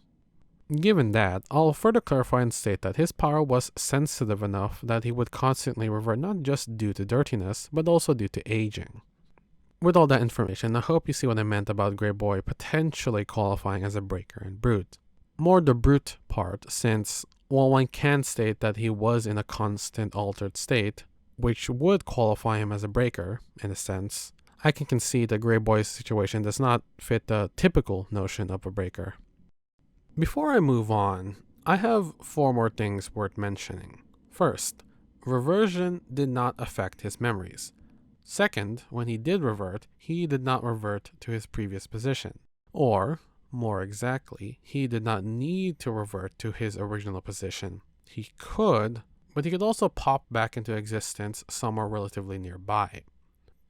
Given that, I'll further clarify and state that his power was sensitive enough that he would constantly revert not just due to dirtiness, but also due to aging. With all that information, I hope you see what I meant about Grey Boy potentially qualifying as a breaker and brute. More the brute part, since while one can state that he was in a constant altered state, which would qualify him as a breaker, in a sense, I can concede that Grey Boy's situation does not fit the typical notion of a breaker. Before I move on, I have 4 more things worth mentioning. First, reversion did not affect his memories. Second, when he did revert, he did not revert to his previous position. Or, more exactly, he did not need to revert to his original position. He could, but he could also pop back into existence somewhere relatively nearby.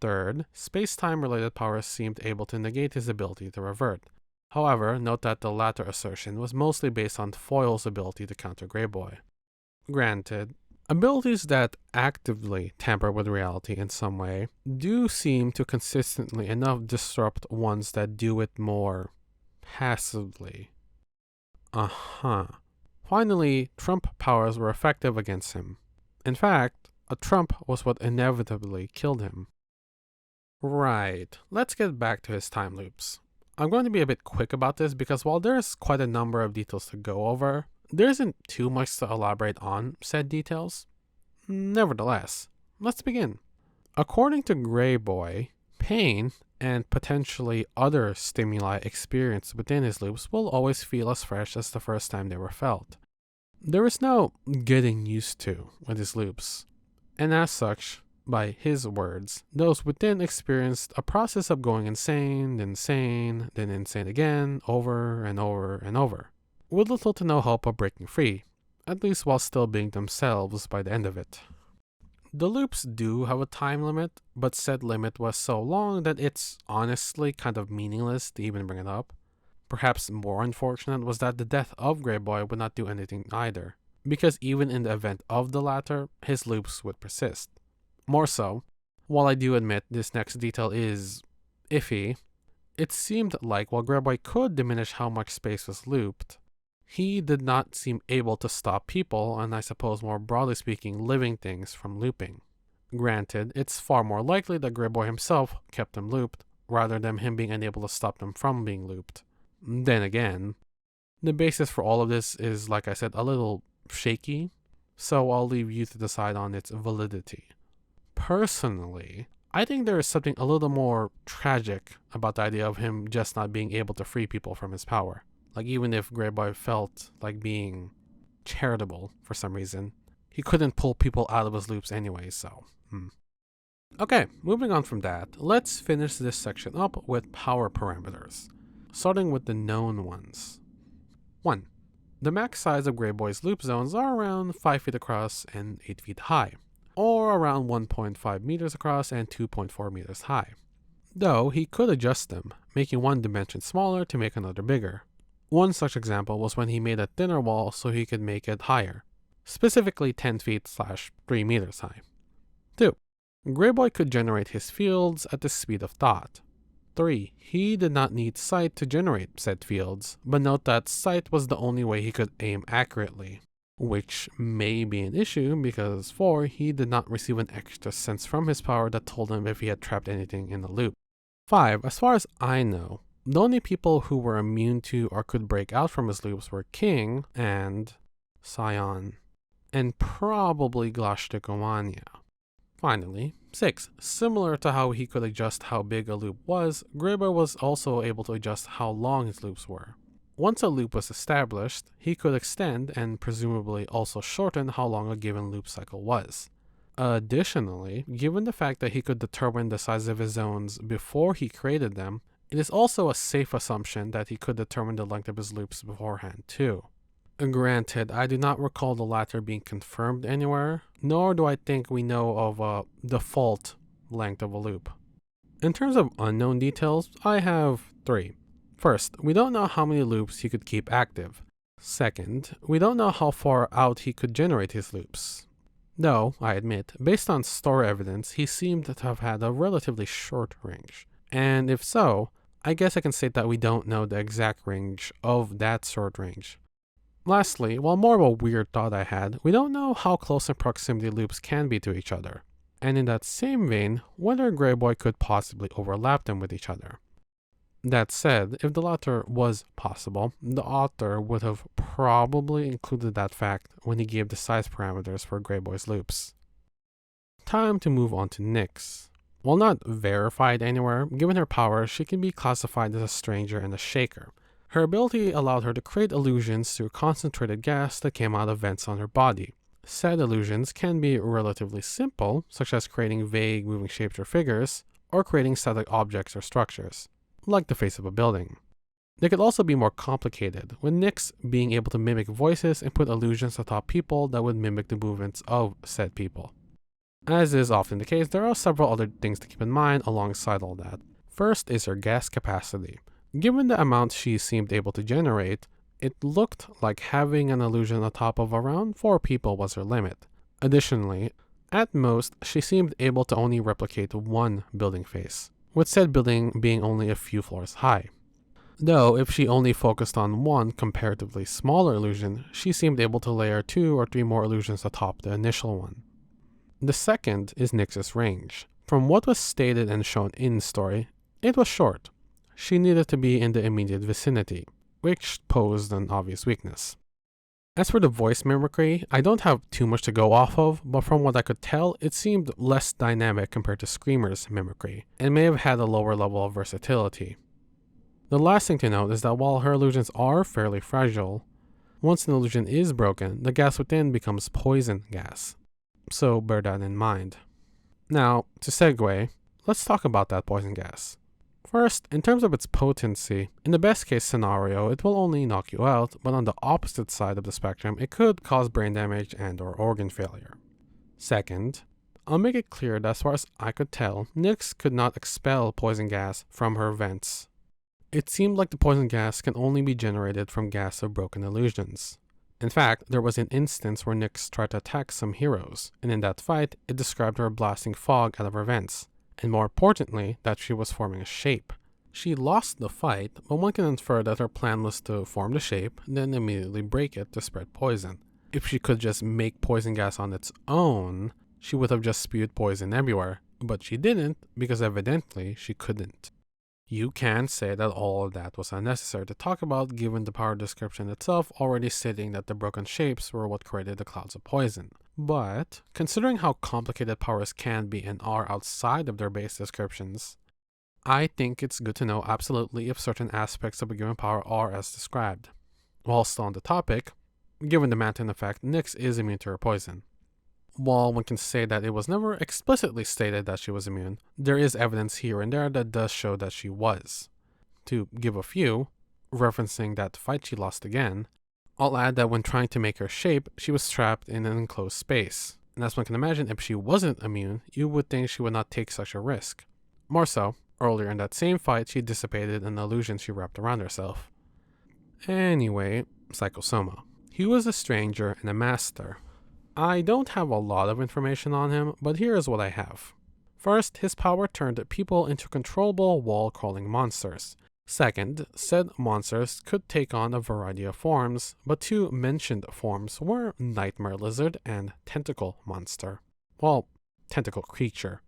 Third, space-time related powers seemed able to negate his ability to revert. However, note that the latter assertion was mostly based on Foyle's ability to counter Grey Boy. Granted, abilities that actively tamper with reality in some way do seem to consistently enough disrupt ones that do it more passively. Finally, Trump powers were effective against him. In fact, a Trump was what inevitably killed him. Right, let's get back to his time loops. I'm going to be a bit quick about this because while there's quite a number of details to go over, there isn't too much to elaborate on said details. Nevertheless, let's begin. According to Grey Boy, pain and potentially other stimuli experienced within his loops will always feel as fresh as the first time they were felt. There is no getting used to with his loops, and as such, by his words, those within experienced a process of going insane, then insane again, over and over and over, with little to no hope of breaking free, at least while still being themselves by the end of it. The loops do have a time limit, but said limit was so long that it's honestly kind of meaningless to even bring it up. Perhaps more unfortunate was that the death of Grey Boy would not do anything either, because even in the event of the latter, his loops would persist. More so, while I do admit this next detail is iffy, it seemed like while Grey Boy could diminish how much space was looped, he did not seem able to stop people, and I suppose more broadly speaking, living things from looping. Granted, it's far more likely that Grey Boy himself kept them looped, rather than him being unable to stop them from being looped. Then again, the basis for all of this is, like I said, a little shaky, so I'll leave you to decide on its validity. Personally, I think there is something a little more tragic about the idea of him just not being able to free people from his power. Like, even if Grey Boy felt like being charitable for some reason, he couldn't pull people out of his loops anyway, so. Okay, moving on from that, let's finish this section up with power parameters, starting with the known ones. 1. The max size of Grey Boy's loop zones are around 5 feet across and 8 feet high, or around 1.5 meters across and 2.4 meters high. Though he could adjust them, making one dimension smaller to make another bigger. One such example was when he made a thinner wall so he could make it higher, specifically 10 feet/3 meters high. 2. Grey Boy could generate his fields at the speed of thought. 3. He did not need sight to generate said fields, but note that sight was the only way he could aim accurately, which may be an issue because 4. He did not receive an extra sense from his power that told him if he had trapped anything in the loop. 5. As far as I know, the only people who were immune to or could break out from his loops were King and Scion, and probably Glashtikomania. Finally, 6. Similar to how he could adjust how big a loop was, Grey Boy was also able to adjust how long his loops were. Once a loop was established, he could extend and presumably also shorten how long a given loop cycle was. Additionally, given the fact that he could determine the size of his zones before he created them, it is also a safe assumption that he could determine the length of his loops beforehand too. Granted, I do not recall the latter being confirmed anywhere, nor do I think we know of a default length of a loop. In terms of unknown details, I have 3. First, we don't know how many loops he could keep active. Second, we don't know how far out he could generate his loops. Though, I admit, based on story evidence, he seemed to have had a relatively short range. And if so, I guess I can state that we don't know the exact range of that short range. Lastly, while more of a weird thought I had, we don't know how close in proximity loops can be to each other. And in that same vein, whether Grey Boy could possibly overlap them with each other. That said, if the latter was possible, the author would have probably included that fact when he gave the size parameters for Grey Boy's loops. Time to move on to Nyx. While not verified anywhere, given her power, she can be classified as a stranger and a shaker. Her ability allowed her to create illusions through concentrated gas that came out of vents on her body. Said illusions can be relatively simple, such as creating vague moving shapes or figures, or creating static objects or structures, like the face of a building. They could also be more complicated, with Nyx being able to mimic voices and put illusions atop people that would mimic the movements of said people. As is often the case, there are several other things to keep in mind alongside all that. First is her gas capacity. Given the amount she seemed able to generate, it looked like having an illusion atop of around 4 people was her limit. Additionally, at most, she seemed able to only replicate one building face, with said building being only a few floors high. Though, if she only focused on one comparatively smaller illusion, she seemed able to layer 2 or 3 more illusions atop the initial one. The second is Nyx's range. From what was stated and shown in story, it was short. She needed to be in the immediate vicinity, which posed an obvious weakness. As for the voice mimicry, I don't have too much to go off of, but from what I could tell, it seemed less dynamic compared to Screamer's mimicry, and may have had a lower level of versatility. The last thing to note is that while her illusions are fairly fragile, once an illusion is broken, the gas within becomes poison gas. So bear that in mind. Now, to segue, let's talk about that poison gas. First, in terms of its potency, in the best case scenario, it will only knock you out, but on the opposite side of the spectrum, it could cause brain damage and or organ failure. Second, I'll make it clear that as far as I could tell, Nyx could not expel poison gas from her vents. It seemed like the poison gas can only be generated from gas of broken illusions. In fact, there was an instance where Nyx tried to attack some heroes, and in that fight, it described her blasting fog out of her vents, and more importantly, that she was forming a shape. She lost the fight, but one can infer that her plan was to form the shape, then immediately break it to spread poison. If she could just make poison gas on its own, she would have just spewed poison everywhere, but she didn't, because evidently she couldn't. You can say that all of that was unnecessary to talk about given the power description itself already stating that the broken shapes were what created the clouds of poison. But, considering how complicated powers can be and are outside of their base descriptions, I think it's good to know absolutely if certain aspects of a given power are as described. While still on the topic, given the Manton effect, Nyx is immune to her poison. While one can say that it was never explicitly stated that she was immune, there is evidence here and there that does show that she was. To give a few, referencing that fight she lost again, I'll add that when trying to make her shape, she was trapped in an enclosed space. And as one can imagine, if she wasn't immune, you would think she would not take such a risk. More so, earlier in that same fight, she dissipated an illusion she wrapped around herself. Anyway, Psychosoma. He was a stranger and a master. I don't have a lot of information on him, but here is what I have. First, his power turned people into controllable wall-crawling monsters. Second, said monsters could take on a variety of forms, but two mentioned forms were Nightmare Lizard and Tentacle Monster. Well, Tentacle Creature.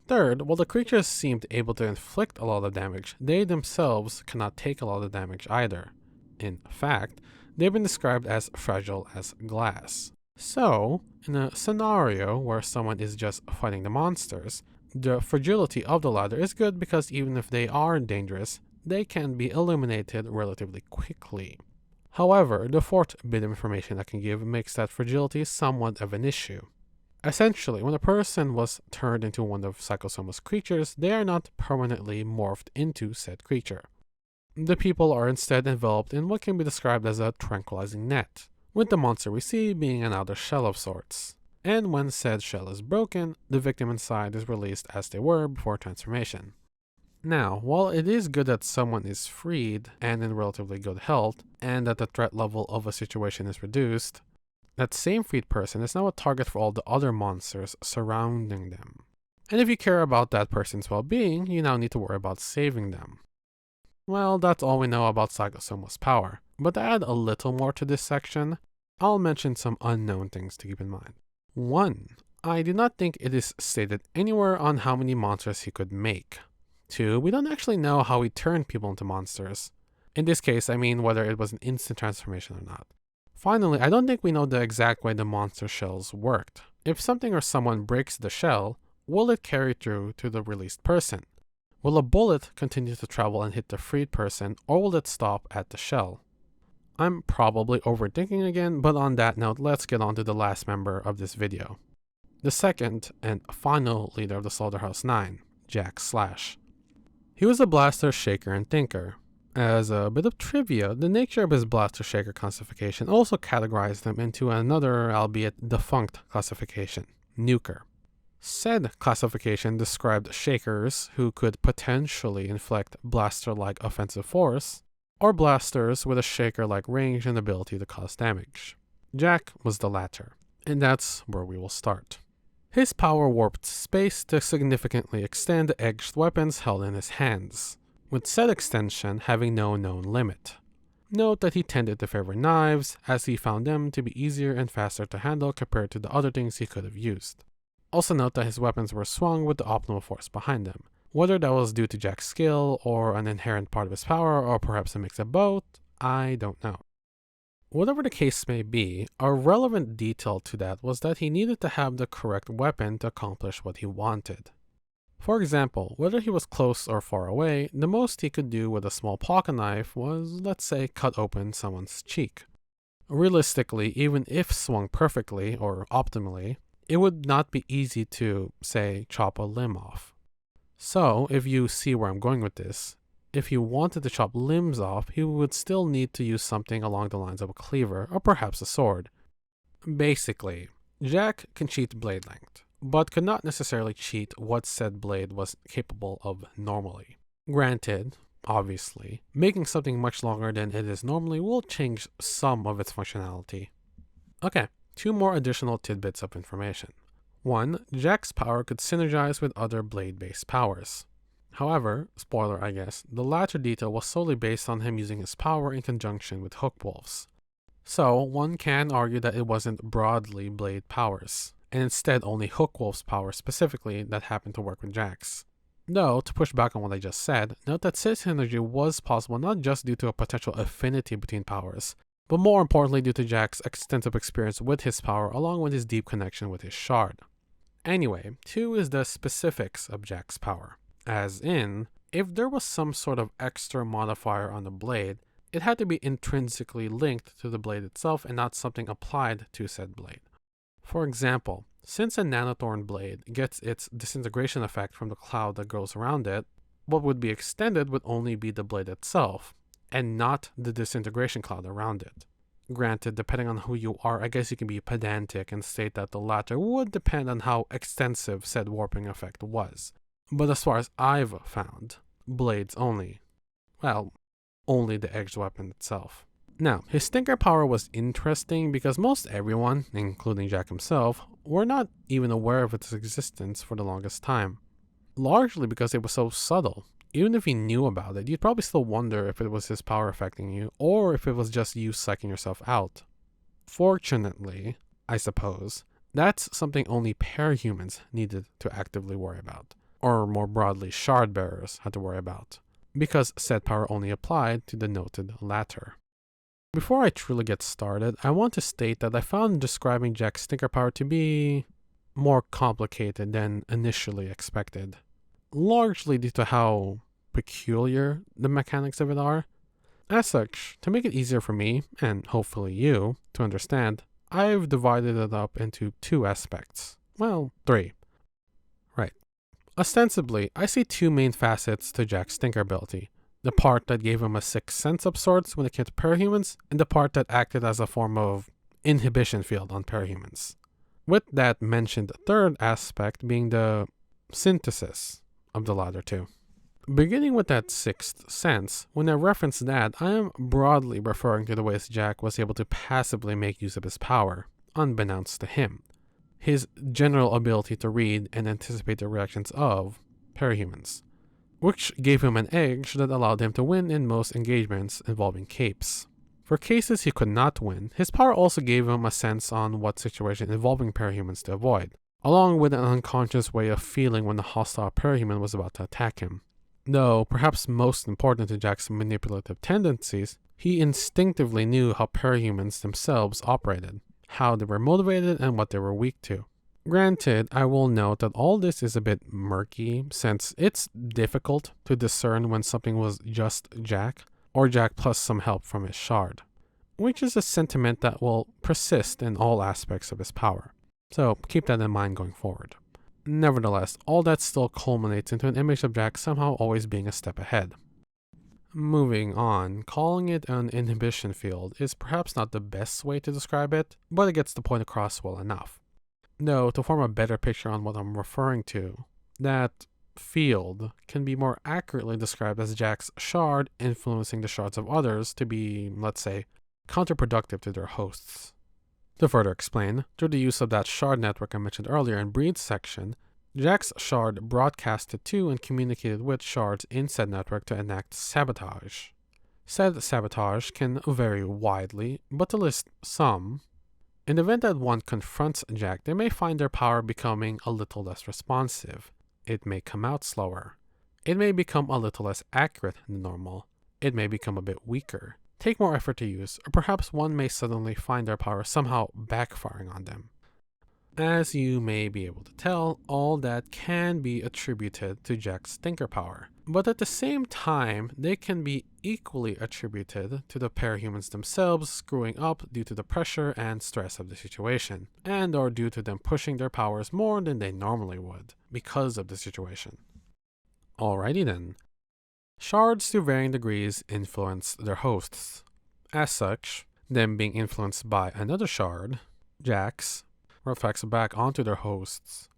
Third, while the creatures seemed able to inflict a lot of damage, they themselves cannot take a lot of damage either. In fact, they've been described as fragile as glass. So, in a scenario where someone is just fighting the monsters, the fragility of the latter is good because even if they are dangerous, they can be eliminated relatively quickly. However, the fourth bit of information I can give makes that fragility somewhat of an issue. Essentially, when a person was turned into one of Psychosoma's creatures, they are not permanently morphed into said creature. The people are instead enveloped in what can be described as a tranquilizing net, with the monster we see being an outer shell of sorts. And when said shell is broken, the victim inside is released as they were before transformation. Now, while it is good that someone is freed and in relatively good health, and that the threat level of a situation is reduced, that same freed person is now a target for all the other monsters surrounding them. And if you care about that person's well-being, you now need to worry about saving them. Well, that's all we know about Psychosoma's power, but to add a little more to this section, I'll mention some unknown things to keep in mind. 1. I do not think it is stated anywhere on how many monsters he could make. 2. We don't actually know how he turned people into monsters. In this case, I mean whether it was an instant transformation or not. Finally, I don't think we know the exact way the monster shells worked. If something or someone breaks the shell, will it carry through to the released person? Will a bullet continue to travel and hit the freed person, or will it stop at the shell? I'm probably overthinking again, but on that note, let's get on to the last member of this video. The second and final leader of the Slaughterhouse 9, Jack Slash. He was a blaster, shaker, and thinker. As a bit of trivia, the nature of his blaster shaker classification also categorized him into another, albeit defunct, classification, nuker. Said classification described shakers who could potentially inflict blaster-like offensive force, or blasters with a shaker-like range and ability to cause damage. Jack was the latter, and that's where we will start. His power warped space to significantly extend the edged weapons held in his hands, with said extension having no known limit. Note that he tended to favor knives, as he found them to be easier and faster to handle compared to the other things he could have used. Also note that his weapons were swung with the optimal force behind them. Whether that was due to Jack's skill, or an inherent part of his power, or perhaps a mix of both, I don't know. Whatever the case may be, a relevant detail to that was that he needed to have the correct weapon to accomplish what he wanted. For example, whether he was close or far away, the most he could do with a small pocket knife was, let's say, cut open someone's cheek. Realistically, even if swung perfectly or optimally, it would not be easy to, say, chop a limb off. So, if you see where I'm going with this, if he wanted to chop limbs off, he would still need to use something along the lines of a cleaver or perhaps a sword. Basically, Jack can cheat blade length, but could not necessarily cheat what said blade was capable of normally. Granted, obviously, making something much longer than it is normally will change some of its functionality. Okay, 2 more additional tidbits of information. 1. Jack's power could synergize with other blade-based powers. However, spoiler I guess, the latter detail was solely based on him using his power in conjunction with hook wolves. So, one can argue that it wasn't broadly blade powers, and instead only hook wolves' power specifically that happened to work with Jack's. Though, to push back on what I just said, note that synergy was possible not just due to a potential affinity between powers, but more importantly due to Jack's extensive experience with his power along with his deep connection with his shard. Anyway, 2 is the specifics of Jack's power, as in, if there was some sort of extra modifier on the blade, it had to be intrinsically linked to the blade itself and not something applied to said blade. For example, since a nanothorn blade gets its disintegration effect from the cloud that goes around it, what would be extended would only be the blade itself, and not the disintegration cloud around it. Granted, depending on who you are, I guess you can be pedantic and state that the latter would depend on how extensive said warping effect was. But as far as I've found, blades only. Well, only the edged weapon itself. Now, his stinker power was interesting because most everyone, including Jack himself, were not even aware of its existence for the longest time. Largely because it was so subtle. Even if you knew about it, you'd probably still wonder if it was his power affecting you, or if it was just you psyching yourself out. Fortunately, I suppose, that's something only parahumans needed to actively worry about, or more broadly, shard bearers had to worry about, because said power only applied to the noted latter. Before I truly get started, I want to state that I found describing Jack's stinker power to be more complicated than initially expected, largely due to how peculiar the mechanics of it are. As such, to make it easier for me, and hopefully you, to understand, I've divided it up into 2 aspects. Well, 3. Right. Ostensibly, I see 2 main facets to Jack's stinker ability. The part that gave him a sixth sense of sorts when it came to parahumans, and the part that acted as a form of inhibition field on parahumans. With that mentioned 3rd aspect being the synthesis of the latter 2. Beginning with that sixth sense, when I reference that, I am broadly referring to the ways Jack was able to passively make use of his power, unbeknownst to him. His general ability to read and anticipate the reactions of parahumans, which gave him an edge that allowed him to win in most engagements involving capes. For cases he could not win, his power also gave him a sense on what situation involving parahumans to avoid, along with an unconscious way of feeling when the hostile parahuman was about to attack him. Though, perhaps most important to Jack's manipulative tendencies, he instinctively knew how parahumans themselves operated, how they were motivated, and what they were weak to. Granted, I will note that all this is a bit murky since it's difficult to discern when something was just Jack, or Jack plus some help from his shard, which is a sentiment that will persist in all aspects of his power. So keep that in mind going forward. Nevertheless, all that still culminates into an image of Jack somehow always being a step ahead. Moving on, calling it an inhibition field is perhaps not the best way to describe it, but it gets the point across well enough. Though, to form a better picture on what I'm referring to, that field can be more accurately described as Jack's shard influencing the shards of others to be, let's say, counterproductive to their hosts. To further explain, through the use of that shard network I mentioned earlier in Breed's section, Jack's shard broadcasted to and communicated with shards in said network to enact sabotage. Said sabotage can vary widely, but to list some, in the event that one confronts Jack, they may find their power becoming a little less responsive. It may come out slower. It may become a little less accurate than normal. It may become a bit weaker, take more effort to use, or perhaps one may suddenly find their power somehow backfiring on them. As you may be able to tell, all that can be attributed to Jack's stinker power, but at the same time, they can be equally attributed to the parahumans themselves screwing up due to the pressure and stress of the situation, and or due to them pushing their powers more than they normally would, because of the situation. Alrighty then. Shards to varying degrees influence their hosts. As such, them being influenced by another shard, Jack's, reflects back onto their hosts.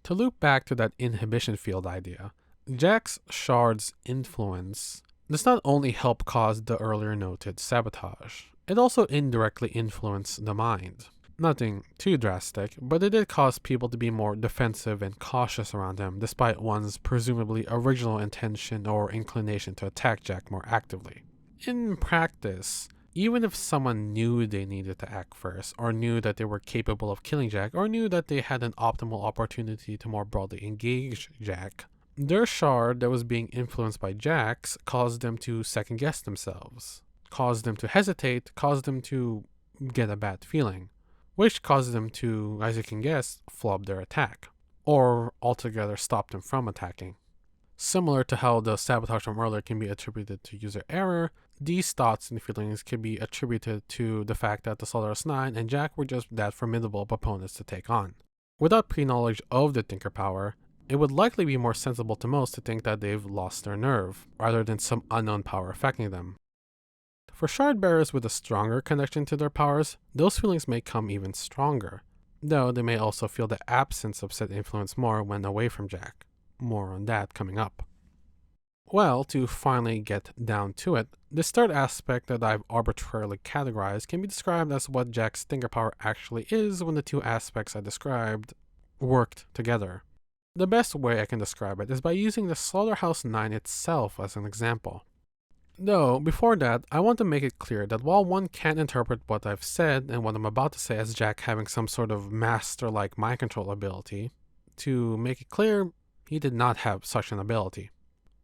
To loop back to that inhibition field idea, Jack's shard's influence does not only help cause the earlier noted sabotage, it also indirectly influenced the mind. Nothing too drastic, but it did cause people to be more defensive and cautious around him, despite one's presumably original intention or inclination to attack Jack more actively. In practice, even if someone knew they needed to act first, or knew that they were capable of killing Jack, or knew that they had an optimal opportunity to more broadly engage Jack, Their shard that was being influenced by Jack's caused them to second guess themselves, caused them to hesitate, caused them to get a bad feeling, which caused them to, as you can guess, flub their attack, or altogether stop them from attacking. Similar to how the sabotage from earlier can be attributed to user error, these thoughts and feelings can be attributed to the fact that the Slaughterhouse 9 and Jack were just that formidable of opponents to take on. Without pre-knowledge of the Thinker power, it would likely be more sensible to most to think that they've lost their nerve, rather than some unknown power affecting them. For shard bearers with a stronger connection to their powers, those feelings may come even stronger, though they may also feel the absence of said influence more when away from Jack. More on that coming up. Well, to finally get down to it, this third aspect that I've arbitrarily categorized can be described as what Jack's Thinker power actually is when the two aspects I described worked together. The best way I can describe it is by using the Slaughterhouse 9 itself as an example. Though, before that, I want to make it clear that while one can interpret what I've said and what I'm about to say as Jack having some sort of master-like mind control ability, to make it clear, he did not have such an ability.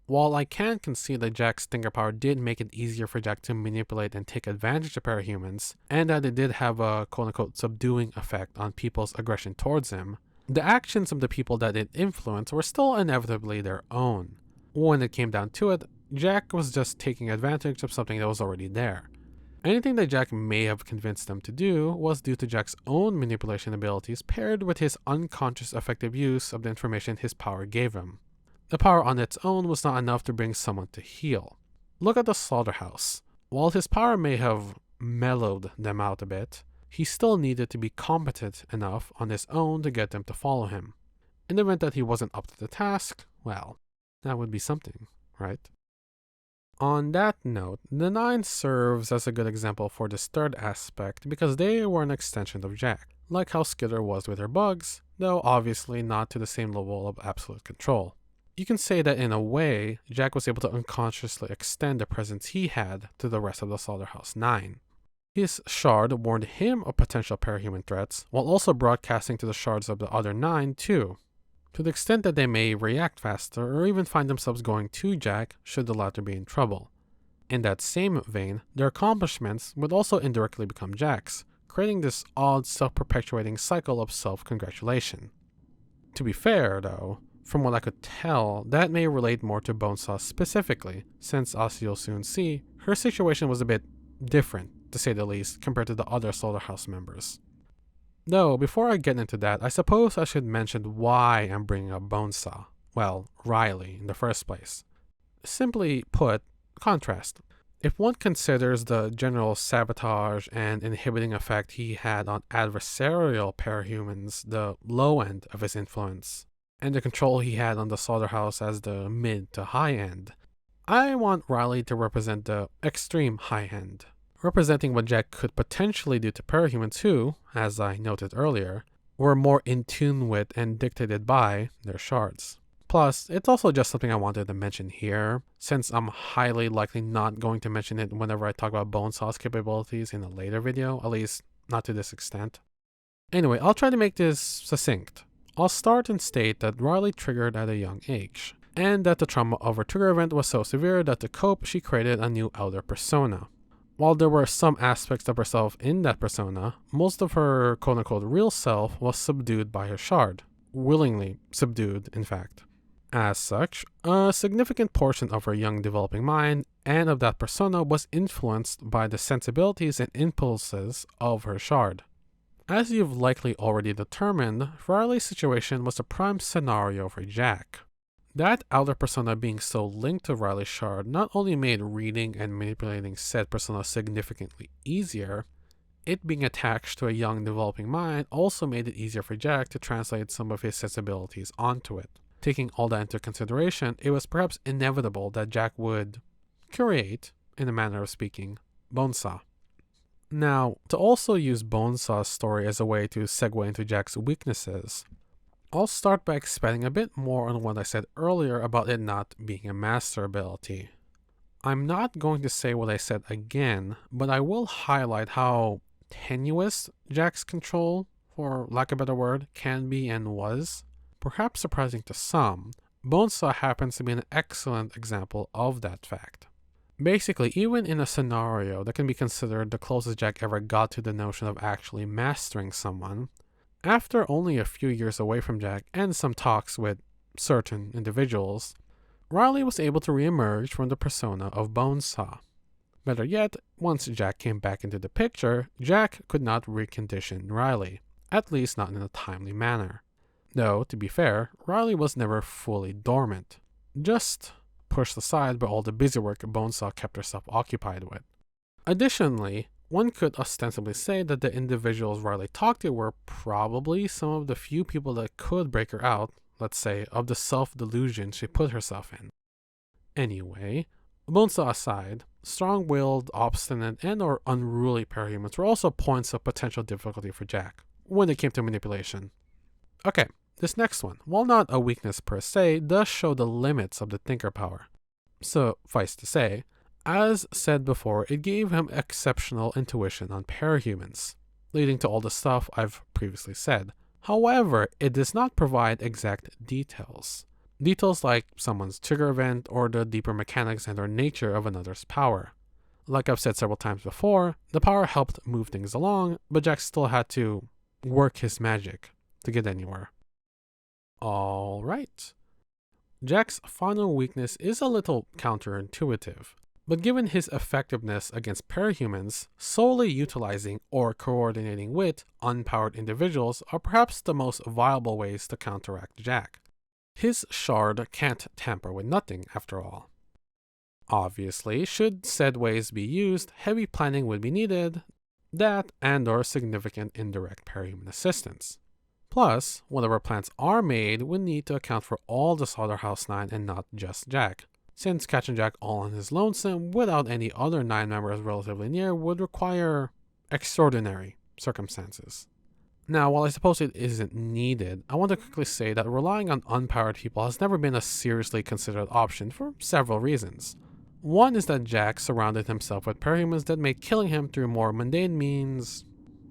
While I can concede that Jack's Thinker power did make it easier for Jack to manipulate and take advantage of parahumans, and that it did have a quote-unquote subduing effect on people's aggression towards him, the actions of the people that it influenced were still inevitably their own. When it came down to it, Jack was just taking advantage of something that was already there. Anything that Jack may have convinced them to do was due to Jack's own manipulation abilities paired with his unconscious effective use of the information his power gave him. The power on its own was not enough to bring someone to heel. Look at the Slaughterhouse. While his power may have mellowed them out a bit, he still needed to be competent enough on his own to get them to follow him. In the event that he wasn't up to the task, well, that would be something, right? On that note, the 9 serves as a good example for this third aspect because they were an extension of Jack, like how Skitter was with her bugs, though obviously not to the same level of absolute control. You can say that in a way, Jack was able to unconsciously extend the presence he had to the rest of the Slaughterhouse 9. His shard warned him of potential parahuman threats, while also broadcasting to the shards of the other 9 too, to the extent that they may react faster or even find themselves going to Jack should the latter be in trouble. In that same vein, their accomplishments would also indirectly become Jack's, creating this odd self-perpetuating cycle of self-congratulation. To be fair, though, from what I could tell, that may relate more to Bonesaw specifically, since as you'll soon see, her situation was a bit different, to say the least, compared to the other Slaughterhouse members. Though, before I get into that, I suppose I should mention why I'm bringing up Bonesaw. Well, Riley, in the first place. Simply put, contrast. If one considers the general sabotage and inhibiting effect he had on adversarial parahumans the low end of his influence, and the control he had on the Slaughterhouse as the mid to high end, I want Riley to represent the extreme high end, representing what Jack could potentially do to parahumans who, as I noted earlier, were more in tune with and dictated by their shards. Plus, it's also just something I wanted to mention here, since I'm highly likely not going to mention it whenever I talk about Bonesaw's capabilities in a later video, at least not to this extent. Anyway, I'll try to make this succinct. I'll start and state that Riley triggered at a young age, and that the trauma of her trigger event was so severe that to cope, she created a new outer persona. While there were some aspects of herself in that persona, most of her quote-unquote real self was subdued by her shard. Willingly subdued, in fact. As such, a significant portion of her young developing mind and of that persona was influenced by the sensibilities and impulses of her shard. As you've likely already determined, Riley's situation was a prime scenario for Jack. That outer persona being so linked to Riley's shard not only made reading and manipulating said persona significantly easier, it being attached to a young developing mind also made it easier for Jack to translate some of his sensibilities onto it. Taking all that into consideration, it was perhaps inevitable that Jack would create, in a manner of speaking, Bonesaw. Now, to also use Bonesaw's story as a way to segue into Jack's weaknesses, I'll start by expanding a bit more on what I said earlier about it not being a master ability. I'm not going to say what I said again, but I will highlight how tenuous Jack's control, for lack of a better word, can be and was. Perhaps surprising to some, Bonesaw happens to be an excellent example of that fact. Basically, even in a scenario that can be considered the closest Jack ever got to the notion of actually mastering someone, after only a few years away from Jack and some talks with certain individuals, Riley was able to reemerge from the persona of Bonesaw. Better yet, once Jack came back into the picture, Jack could not recondition Riley, at least not in a timely manner. Though, to be fair, Riley was never fully dormant, just pushed aside by all the busy work Bonesaw kept herself occupied with. Additionally, one could ostensibly say that the individuals Riley talked to were probably some of the few people that could break her out, let's say, of the self-delusion she put herself in. Anyway, Bonesaw aside, strong-willed, obstinate, and or unruly parahumans were also points of potential difficulty for Jack when it came to manipulation. Okay, this next one, while not a weakness per se, does show the limits of the thinker power. Suffice to say, as said before, it gave him exceptional intuition on parahumans, leading to all the stuff I've previously said. However, it does not provide exact details. Details like someone's trigger event or the deeper mechanics and or nature of another's power. Like I've said several times before, the power helped move things along, but Jack still had to work his magic to get anywhere. Alright. Jack's final weakness is a little counterintuitive, but given his effectiveness against parahumans, solely utilizing or coordinating with unpowered individuals are perhaps the most viable ways to counteract Jack. His shard can't tamper with nothing, after all. Obviously, should said ways be used, heavy planning would be needed, that and or significant indirect parahuman assistance. Plus, whatever plans are made would need to account for all the Slaughterhouse 9 and not just Jack, since catching Jack all on his lonesome without any other 9 members relatively near would require extraordinary circumstances. Now, while I suppose it isn't needed, I want to quickly say that relying on unpowered people has never been a seriously considered option for several reasons. One is that Jack surrounded himself with parahumans that made killing him through more mundane means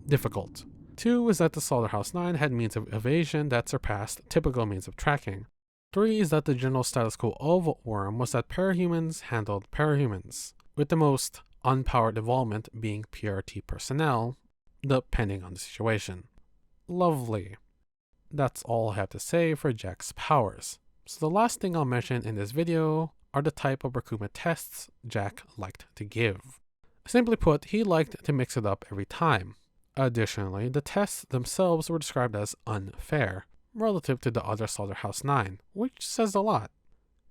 difficult. Two is that the Slaughterhouse 9 had means of evasion that surpassed typical means of tracking. Three is that the general status quo of Worm was that parahumans handled parahumans, with the most unpowered involvement being PRT personnel, depending on the situation. Lovely. That's all I have to say for Jack's powers. So the last thing I'll mention in this video are the type of recruitment tests Jack liked to give. Simply put, he liked to mix it up every time. Additionally, the tests themselves were described as unfair relative to the other Slaughterhouse 9, which says a lot.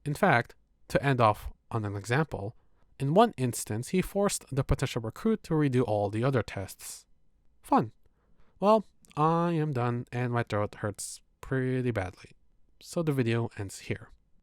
In fact, to end off on an example, in one instance he forced the potential recruit to redo all the other tests. Fun. Well, I am done and my throat hurts pretty badly, so the video ends here.